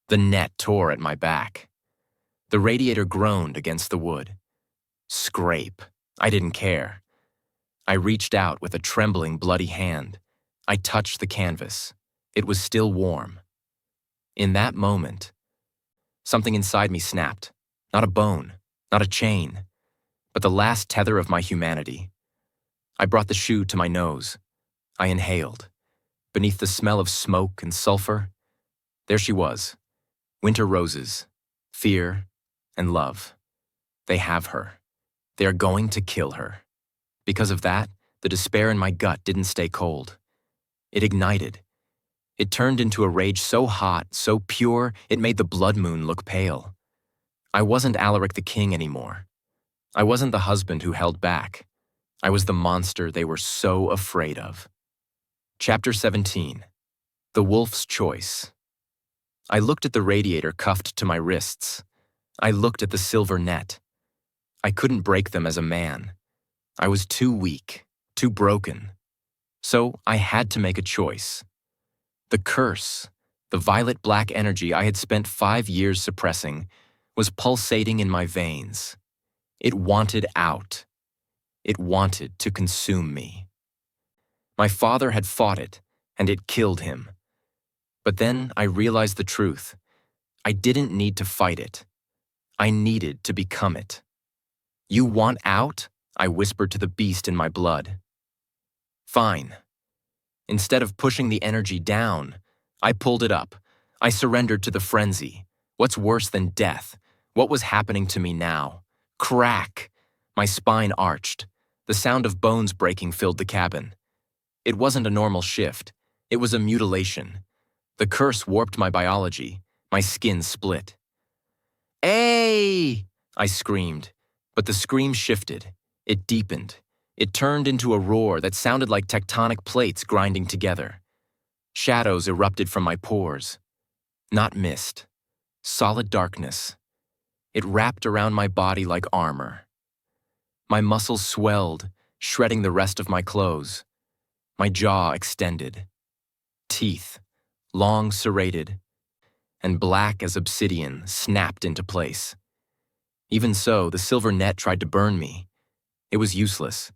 The net tore at my back. The radiator groaned against the wood. Scrape. I didn't care. I reached out with a trembling, bloody hand. I touched the canvas. It was still warm. In that moment, something inside me snapped. Not a bone, not a chain, but the last tether of my humanity. I brought the shoe to my nose. I inhaled. Beneath the smell of smoke and sulfur, there she was. Winter roses, fear, and love. They have her. They are going to kill her. Because of that, the despair in my gut didn't stay cold. It ignited. It turned into a rage so hot, so pure, it made the blood moon look pale. I wasn't Alaric the king anymore. I wasn't the husband who held back. I was the monster they were so afraid of. Chapter 17. The Wolf's Choice. I looked at the radiator cuffed to my wrists. I looked at the silver net. I couldn't break them as a man. I was too weak, too broken. So I had to make a choice. The curse, the violet-black energy I had spent 5 years suppressing, was pulsating in my veins. It wanted out. It wanted to consume me. My father had fought it, and it killed him. But then I realized the truth. I didn't need to fight it. I needed to become it. "You want out?" I whispered to the beast in my blood. Fine. Instead of pushing the energy down, I pulled it up. I surrendered to the frenzy. What's worse than death? What was happening to me now? Crack! My spine arched. The sound of bones breaking filled the cabin. It wasn't a normal shift. It was a mutilation. The curse warped my biology. My skin split. "Hey!" I screamed, but the scream shifted. It deepened. It turned into a roar that sounded like tectonic plates grinding together. Shadows erupted from my pores. Not mist. Solid darkness. It wrapped around my body like armor. My muscles swelled, shredding the rest of my clothes. My jaw extended. Teeth, long serrated, and black as obsidian, snapped into place. Even so, the silver net tried to burn me. It was useless.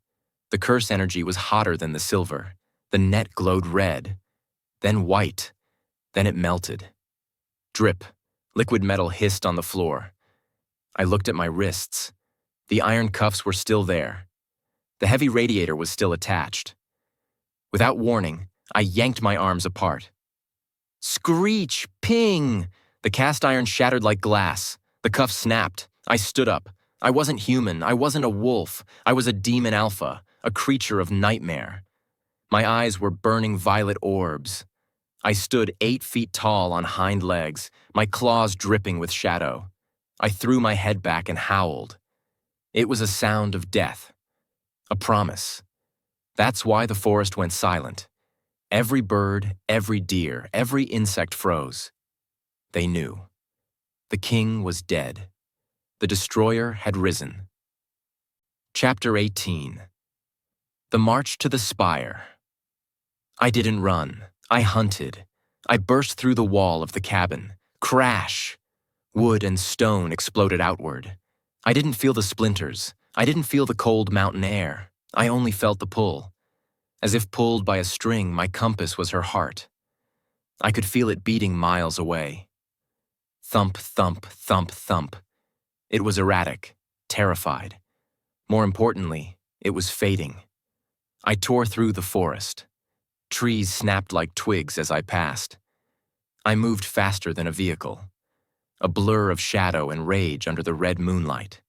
The curse energy was hotter than the silver. The net glowed red, then white, then it melted. Drip. Liquid metal hissed on the floor. I looked at my wrists. The iron cuffs were still there. The heavy radiator was still attached. Without warning, I yanked my arms apart. Screech! Ping! The cast iron shattered like glass. The cuffs snapped. I stood up. I wasn't human. I wasn't a wolf. I was a demon alpha, a creature of nightmare. My eyes were burning violet orbs. I stood 8 feet tall on hind legs, my claws dripping with shadow. I threw my head back and howled. It was a sound of death. A promise. That's why the forest went silent. Every bird, every deer, every insect froze. They knew. The king was dead. The destroyer had risen. Chapter 18. The March to the Spire. I didn't run. I hunted. I burst through the wall of the cabin. Crash! Wood and stone exploded outward. I didn't feel the splinters. I didn't feel the cold mountain air. I only felt the pull. As if pulled by a string, my compass was her heart. I could feel it beating miles away. Thump, thump, thump, thump. It was erratic, terrified. More importantly, it was fading. I tore through the forest. Trees snapped like twigs as I passed. I moved faster than a vehicle, a blur of shadow and rage under the red moonlight.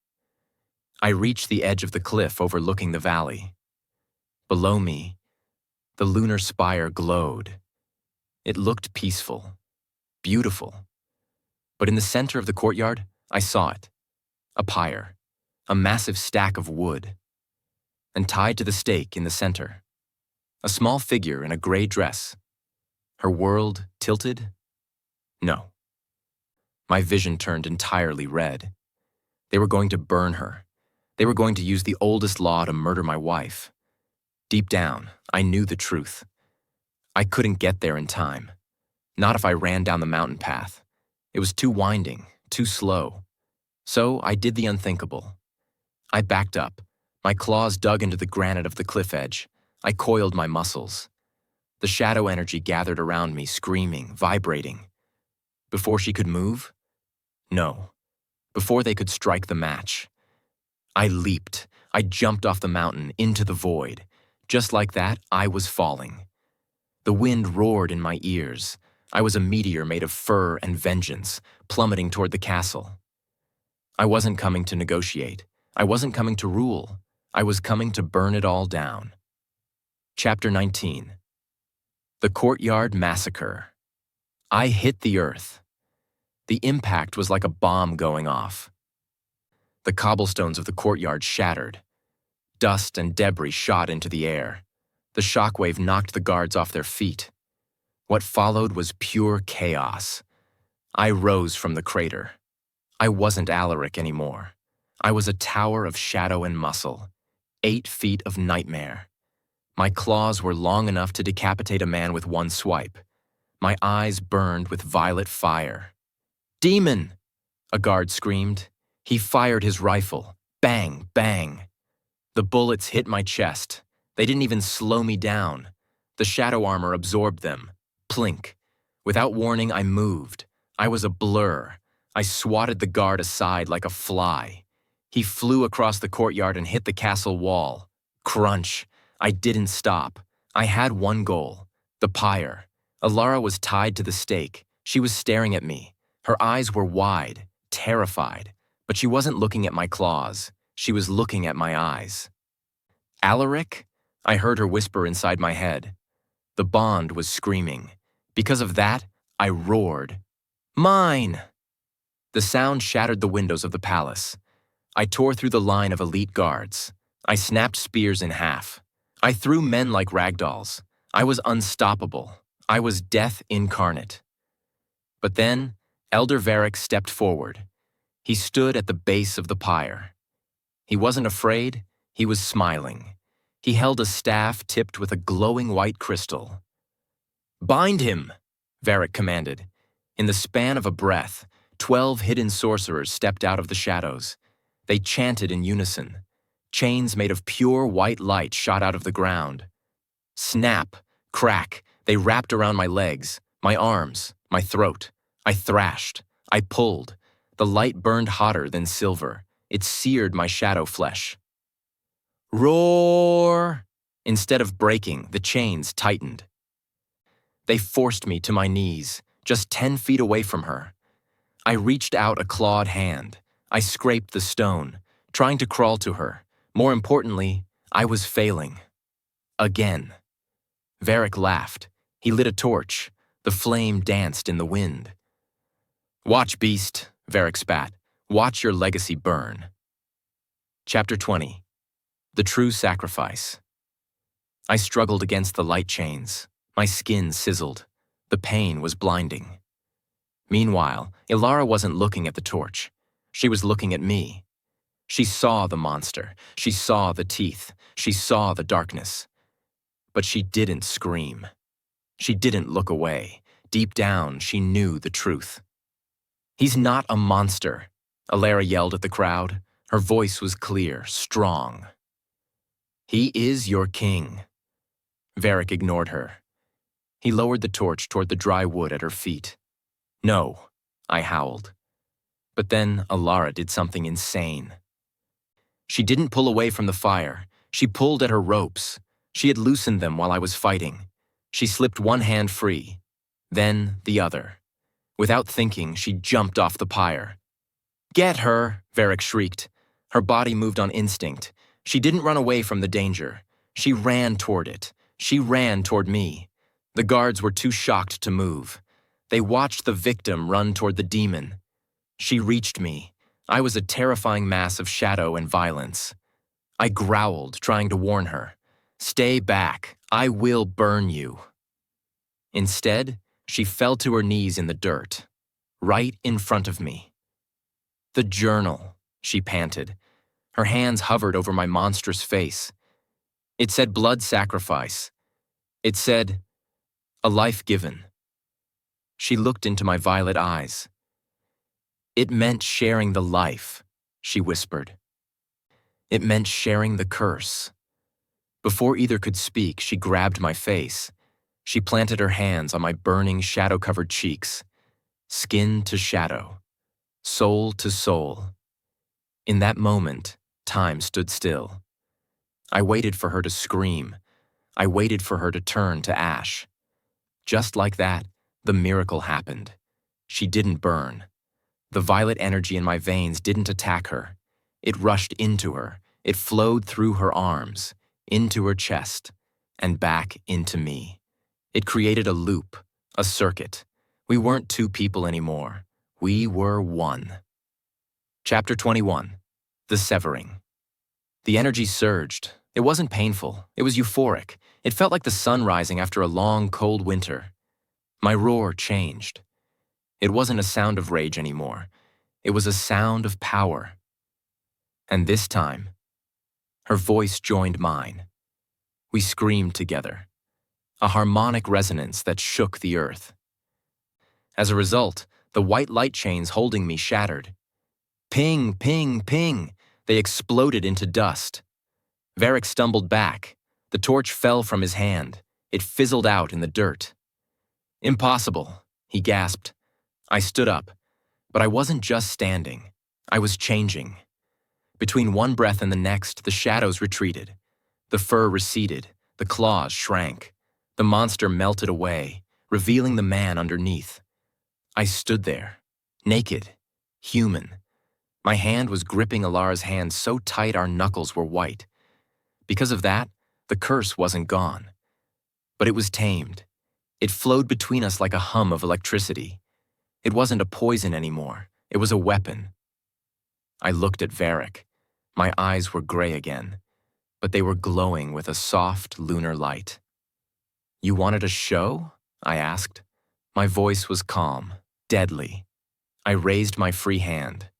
I reached the edge of the cliff overlooking the valley. Below me, the lunar spire glowed. It looked peaceful, beautiful. But in the center of the courtyard, I saw it. A pyre, a massive stack of wood. And tied to the stake in the center, a small figure in a gray dress. Her world tilted? No. My vision turned entirely red. They were going to burn her. They were going to use the oldest law to murder my wife. Deep down, I knew the truth. I couldn't get there in time. Not if I ran down the mountain path. It was too winding, too slow. So I did the unthinkable. I backed up. My claws dug into the granite of the cliff edge. I coiled my muscles. The shadow energy gathered around me, screaming, vibrating. Before she could move? No. Before they could strike the match. I leaped. I jumped off the mountain into the void. Just like that, I was falling. The wind roared in my ears. I was a meteor made of fur and vengeance, plummeting toward the castle. I wasn't coming to negotiate. I wasn't coming to rule. I was coming to burn it all down. Chapter 19. The Courtyard Massacre. I hit the earth. The impact was like a bomb going off. The cobblestones of the courtyard shattered. Dust and debris shot into the air. The shockwave knocked the guards off their feet. What followed was pure chaos. I rose from the crater. I wasn't Alaric anymore. I was a tower of shadow and muscle. 8 feet of nightmare. My claws were long enough to decapitate a man with one swipe. My eyes burned with violet fire. "Demon!" a guard screamed. He fired his rifle. Bang, bang. The bullets hit my chest. They didn't even slow me down. The shadow armor absorbed them. Plink. Without warning, I moved. I was a blur. I swatted the guard aside like a fly. He flew across the courtyard and hit the castle wall. Crunch. I didn't stop. I had one goal. The pyre. Alara was tied to the stake. She was staring at me. Her eyes were wide, terrified. But she wasn't looking at my claws. She was looking at my eyes. "Alaric?" I heard her whisper inside my head. The bond was screaming. Because of that, I roared. "Mine!" The sound shattered the windows of the palace. I tore through the line of elite guards. I snapped spears in half. I threw men like ragdolls. I was unstoppable. I was death incarnate. But then, Elder Varric stepped forward. He stood at the base of the pyre. He wasn't afraid, he was smiling. He held a staff tipped with a glowing white crystal. "Bind him," Varric commanded. In the span of a breath, 12 hidden sorcerers stepped out of the shadows. They chanted in unison. Chains made of pure white light shot out of the ground. Snap, crack, they wrapped around my legs, my arms, my throat. I thrashed. I pulled. The light burned hotter than silver. It seared my shadow flesh. Roar! Instead of breaking, the chains tightened. They forced me to my knees, just 10 feet away from her. I reached out a clawed hand. I scraped the stone, trying to crawl to her. More importantly, I was failing. Again. Varric laughed. He lit a torch. The flame danced in the wind. "Watch, beast," Varric spat. "Watch your legacy burn." Chapter 20. The True Sacrifice. I struggled against the light chains. My skin sizzled. The pain was blinding. Meanwhile, Alara wasn't looking at the torch. She was looking at me. She saw the monster. She saw the teeth. She saw the darkness. But she didn't scream. She didn't look away. Deep down, she knew the truth. "He's not a monster," Alara yelled at the crowd. Her voice was clear, strong. "He is your king." Varric ignored her. He lowered the torch toward the dry wood at her feet. "No," I howled. But then Alara did something insane. She didn't pull away from the fire. She pulled at her ropes. She had loosened them while I was fighting. She slipped one hand free, then the other. Without thinking, she jumped off the pyre. "Get her!" Varric shrieked. Her body moved on instinct. She didn't run away from the danger. She ran toward it. She ran toward me. The guards were too shocked to move. They watched the victim run toward the demon. She reached me. I was a terrifying mass of shadow and violence. I growled, trying to warn her. "Stay back. I will burn you." Instead, she fell to her knees in the dirt, right in front of me. "The journal," she panted. Her hands hovered over my monstrous face. It said blood sacrifice. It said, "A life given." She looked into my violet eyes. "It meant sharing the life," she whispered. "It meant sharing the curse." Before either could speak, she grabbed my face. She planted her hands on my burning, shadow-covered cheeks. Skin to shadow, soul to soul. In that moment, time stood still. I waited for her to scream. I waited for her to turn to ash. Just like that, the miracle happened. She didn't burn. The violet energy in my veins didn't attack her. It rushed into her. It flowed through her arms, into her chest, and back into me. It created a loop, a circuit. We weren't two people anymore. We were one. Chapter 21. The Severing. The energy surged. It wasn't painful. It was euphoric. It felt like the sun rising after a long, cold winter. My roar changed. It wasn't a sound of rage anymore. It was a sound of power. And this time, her voice joined mine. We screamed together, a harmonic resonance that shook the earth. As a result, the white light chains holding me shattered. Ping, ping, ping! They exploded into dust. Varric stumbled back. The torch fell from his hand. It fizzled out in the dirt. "Impossible," he gasped. I stood up, but I wasn't just standing. I was changing. Between one breath and the next, the shadows retreated. The fur receded. The claws shrank. The monster melted away, revealing the man underneath. I stood there, naked, human. My hand was gripping Alara's hand so tight our knuckles were white. Because of that, the curse wasn't gone. But it was tamed. It flowed between us like a hum of electricity. It wasn't a poison anymore. It was a weapon. I looked at Varric. My eyes were gray again, but they were glowing with a soft lunar light. "You wanted a show?" I asked. My voice was calm, deadly. I raised my free hand.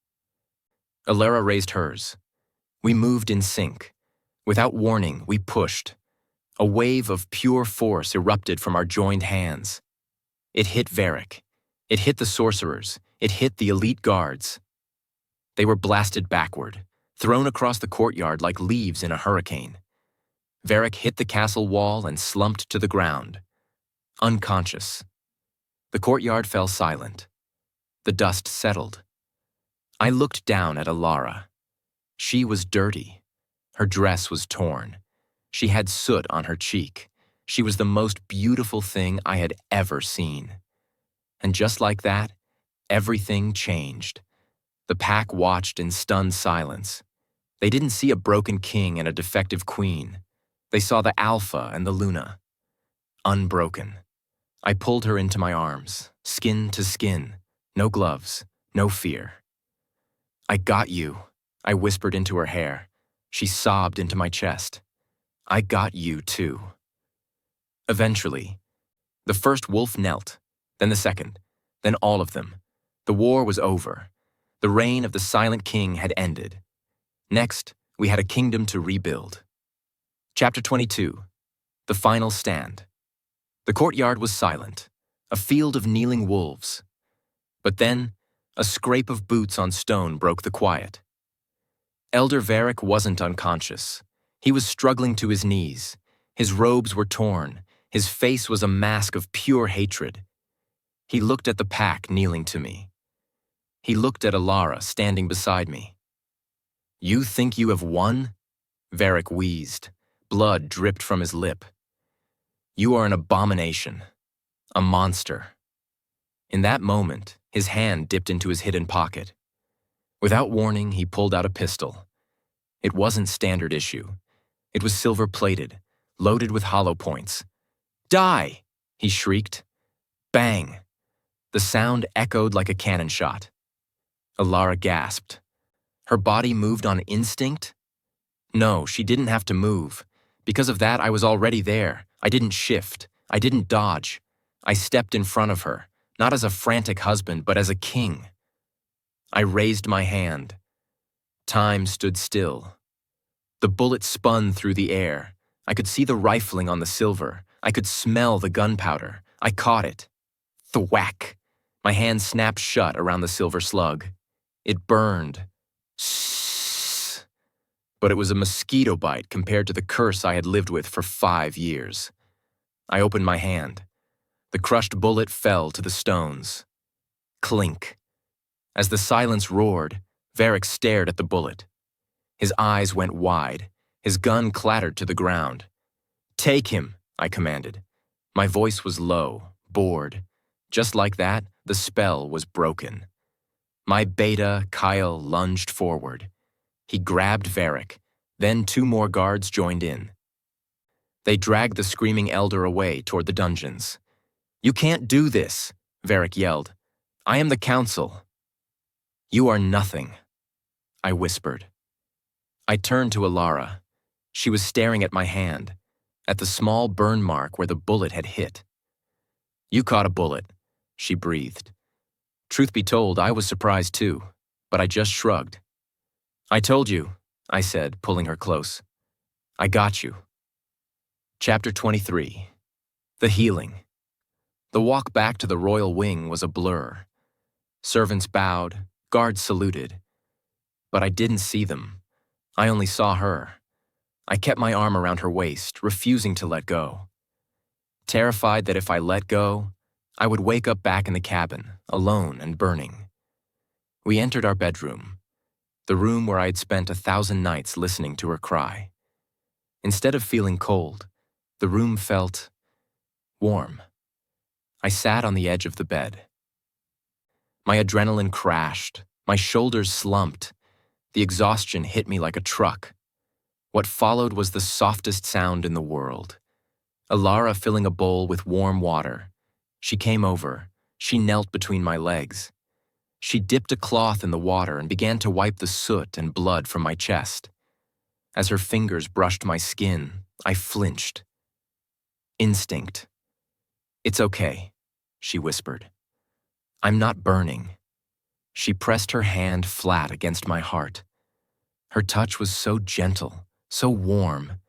Alara raised hers. We moved in sync. Without warning, we pushed. A wave of pure force erupted from our joined hands. It hit Varric. It hit the sorcerers. It hit the elite guards. They were blasted backward, thrown across the courtyard like leaves in a hurricane. Varric hit the castle wall and slumped to the ground, unconscious. The courtyard fell silent. The dust settled. I looked down at Alara. She was dirty. Her dress was torn. She had soot on her cheek. She was the most beautiful thing I had ever seen. And just like that, everything changed. The pack watched in stunned silence. They didn't see a broken king and a defective queen. They saw the Alpha and the Luna. Unbroken. I pulled her into my arms, skin to skin. No gloves, no fear. "I got you," I whispered into her hair. She sobbed into my chest. "I got you too." Eventually, the first wolf knelt, then the second, then all of them. The war was over. The reign of the Silent King had ended. Next, we had a kingdom to rebuild. Chapter 22. The Final Stand. The courtyard was silent, a field of kneeling wolves. But then, a scrape of boots on stone broke the quiet. Elder Varric wasn't unconscious. He was struggling to his knees. His robes were torn. His face was a mask of pure hatred. He looked at the pack kneeling to me. He looked at Alara standing beside me. "You think you have won?" Varric wheezed. Blood dripped from his lip. "You are an abomination. A monster." In that moment, his hand dipped into his hidden pocket. Without warning, he pulled out a pistol. It wasn't standard issue. It was silver-plated, loaded with hollow points. "Die!" he shrieked. Bang! The sound echoed like a cannon shot. Alara gasped. Her body moved on instinct? No, she didn't have to move. Because of that, I was already there. I didn't shift. I didn't dodge. I stepped in front of her, not as a frantic husband, but as a king. I raised my hand. Time stood still. The bullet spun through the air. I could see the rifling on the silver. I could smell the gunpowder. I caught it. Thwack! My hand snapped shut around the silver slug. It burned. Sssss. But it was a mosquito bite compared to the curse I had lived with for 5 years. I opened my hand. The crushed bullet fell to the stones. Clink. As the silence roared, Varric stared at the bullet. His eyes went wide. His gun clattered to the ground. "Take him," I commanded. My voice was low, bored. Just like that, the spell was broken. My beta, Kyle, lunged forward. He grabbed Varric. Then 2 more guards joined in. They dragged the screaming elder away toward the dungeons. "You can't do this," Varric yelled. "I am the council." "You are nothing," I whispered. I turned to Alara. She was staring at my hand, at the small burn mark where the bullet had hit. "You caught a bullet," she breathed. Truth be told, I was surprised too, but I just shrugged. "I told you," I said, pulling her close. "I got you." Chapter 23. The Healing. The walk back to the royal wing was a blur. Servants bowed, guards saluted. But I didn't see them. I only saw her. I kept my arm around her waist, refusing to let go. Terrified that if I let go, I would wake up back in the cabin, alone and burning. We entered our bedroom, the room where I had spent 1,000 nights listening to her cry. Instead of feeling cold, the room felt warm. I sat on the edge of the bed. My adrenaline crashed, my shoulders slumped. The exhaustion hit me like a truck. What followed was the softest sound in the world. Alara filling a bowl with warm water. She came over. She knelt between my legs. She dipped a cloth in the water and began to wipe the soot and blood from my chest. As her fingers brushed my skin, I flinched. Instinct. "It's okay," she whispered. "I'm not burning." She pressed her hand flat against my heart. Her touch was so gentle, so warm.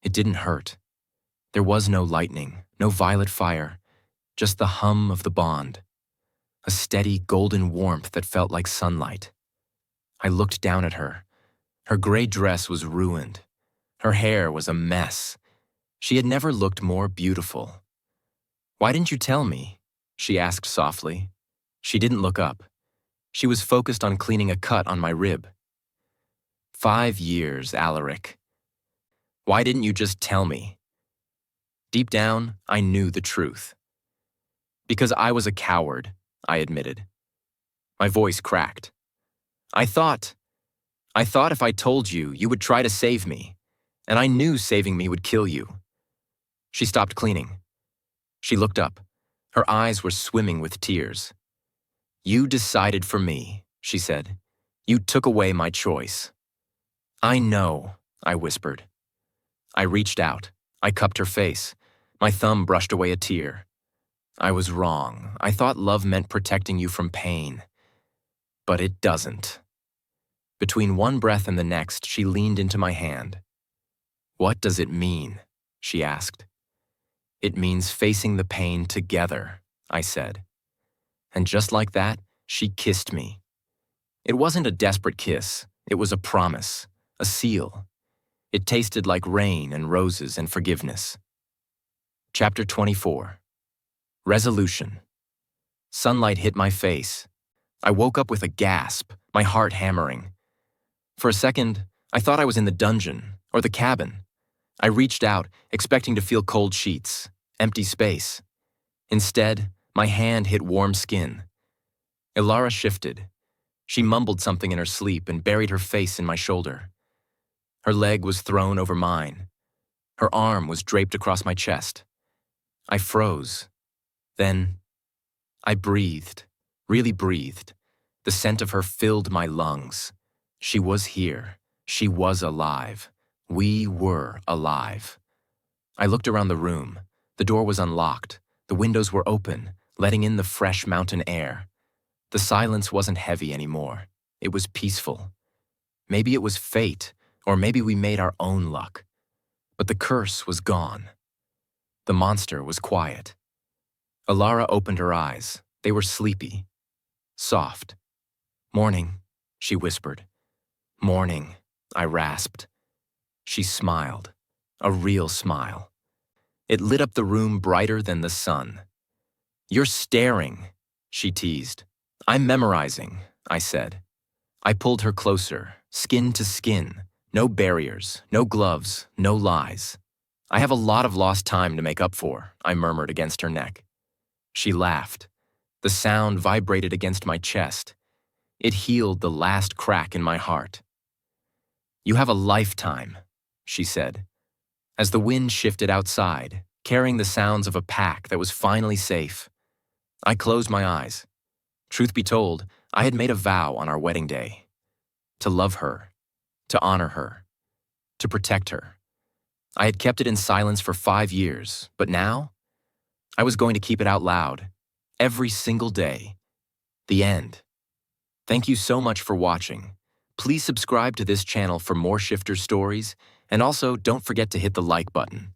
It didn't hurt. There was no lightning, no violet fire, just the hum of the bond. A steady golden warmth that felt like sunlight. I looked down at her. Her gray dress was ruined. Her hair was a mess. She had never looked more beautiful. "Why didn't you tell me?" she asked softly. She didn't look up. She was focused on cleaning a cut on my rib. 5 years, Alaric. Why didn't you just tell me? Deep down, I knew the truth. Because I was a coward, I admitted. My voice cracked. I thought if I told you, you would try to save me, and I knew saving me would kill you. She stopped cleaning. She looked up. Her eyes were swimming with tears. You decided for me, she said. You took away my choice. I know, I whispered. I reached out. I cupped her face. My thumb brushed away a tear. I was wrong. I thought love meant protecting you from pain. But it doesn't. Between one breath and the next, she leaned into my hand. What does it mean? She asked. It means facing the pain together, I said. And just like that, she kissed me. It wasn't a desperate kiss. It was a promise, a seal. It tasted like rain and roses and forgiveness. Chapter 24. Resolution. Sunlight hit my face. I woke up with a gasp, my heart hammering. For a second, I thought I was in the dungeon or the cabin. I reached out, expecting to feel cold sheets, empty space. Instead, My hand hit warm skin. Ilara shifted. She mumbled something in her sleep and buried her face in my shoulder. Her leg was thrown over mine. Her arm was draped across my chest. I froze. Then I breathed, really breathed. The scent of her filled my lungs. She was here. She was alive. We were alive. I looked around the room. The door was unlocked. The windows were open, letting in the fresh mountain air. The silence wasn't heavy anymore. It was peaceful. Maybe it was fate, or maybe we made our own luck. But the curse was gone. The monster was quiet. Ilara opened her eyes. They were sleepy, soft. "Morning," she whispered. "Morning," I rasped. She smiled, a real smile. It lit up the room brighter than the sun. "You're staring," she teased. "I'm memorizing," I said. I pulled her closer, skin to skin. No barriers, no gloves, no lies. "I have a lot of lost time to make up for," I murmured against her neck. She laughed. The sound vibrated against my chest. It healed the last crack in my heart. "You have a lifetime," she said. As the wind shifted outside, carrying the sounds of a pack that was finally safe, I closed my eyes. Truth be told, I had made a vow on our wedding day. To love her, to honor her, to protect her. I had kept it in silence for 5 years, but now, I was going to keep it out loud, every single day. The end. Thank you so much for watching. Please subscribe to this channel for more Shifter stories, and also don't forget to hit the like button.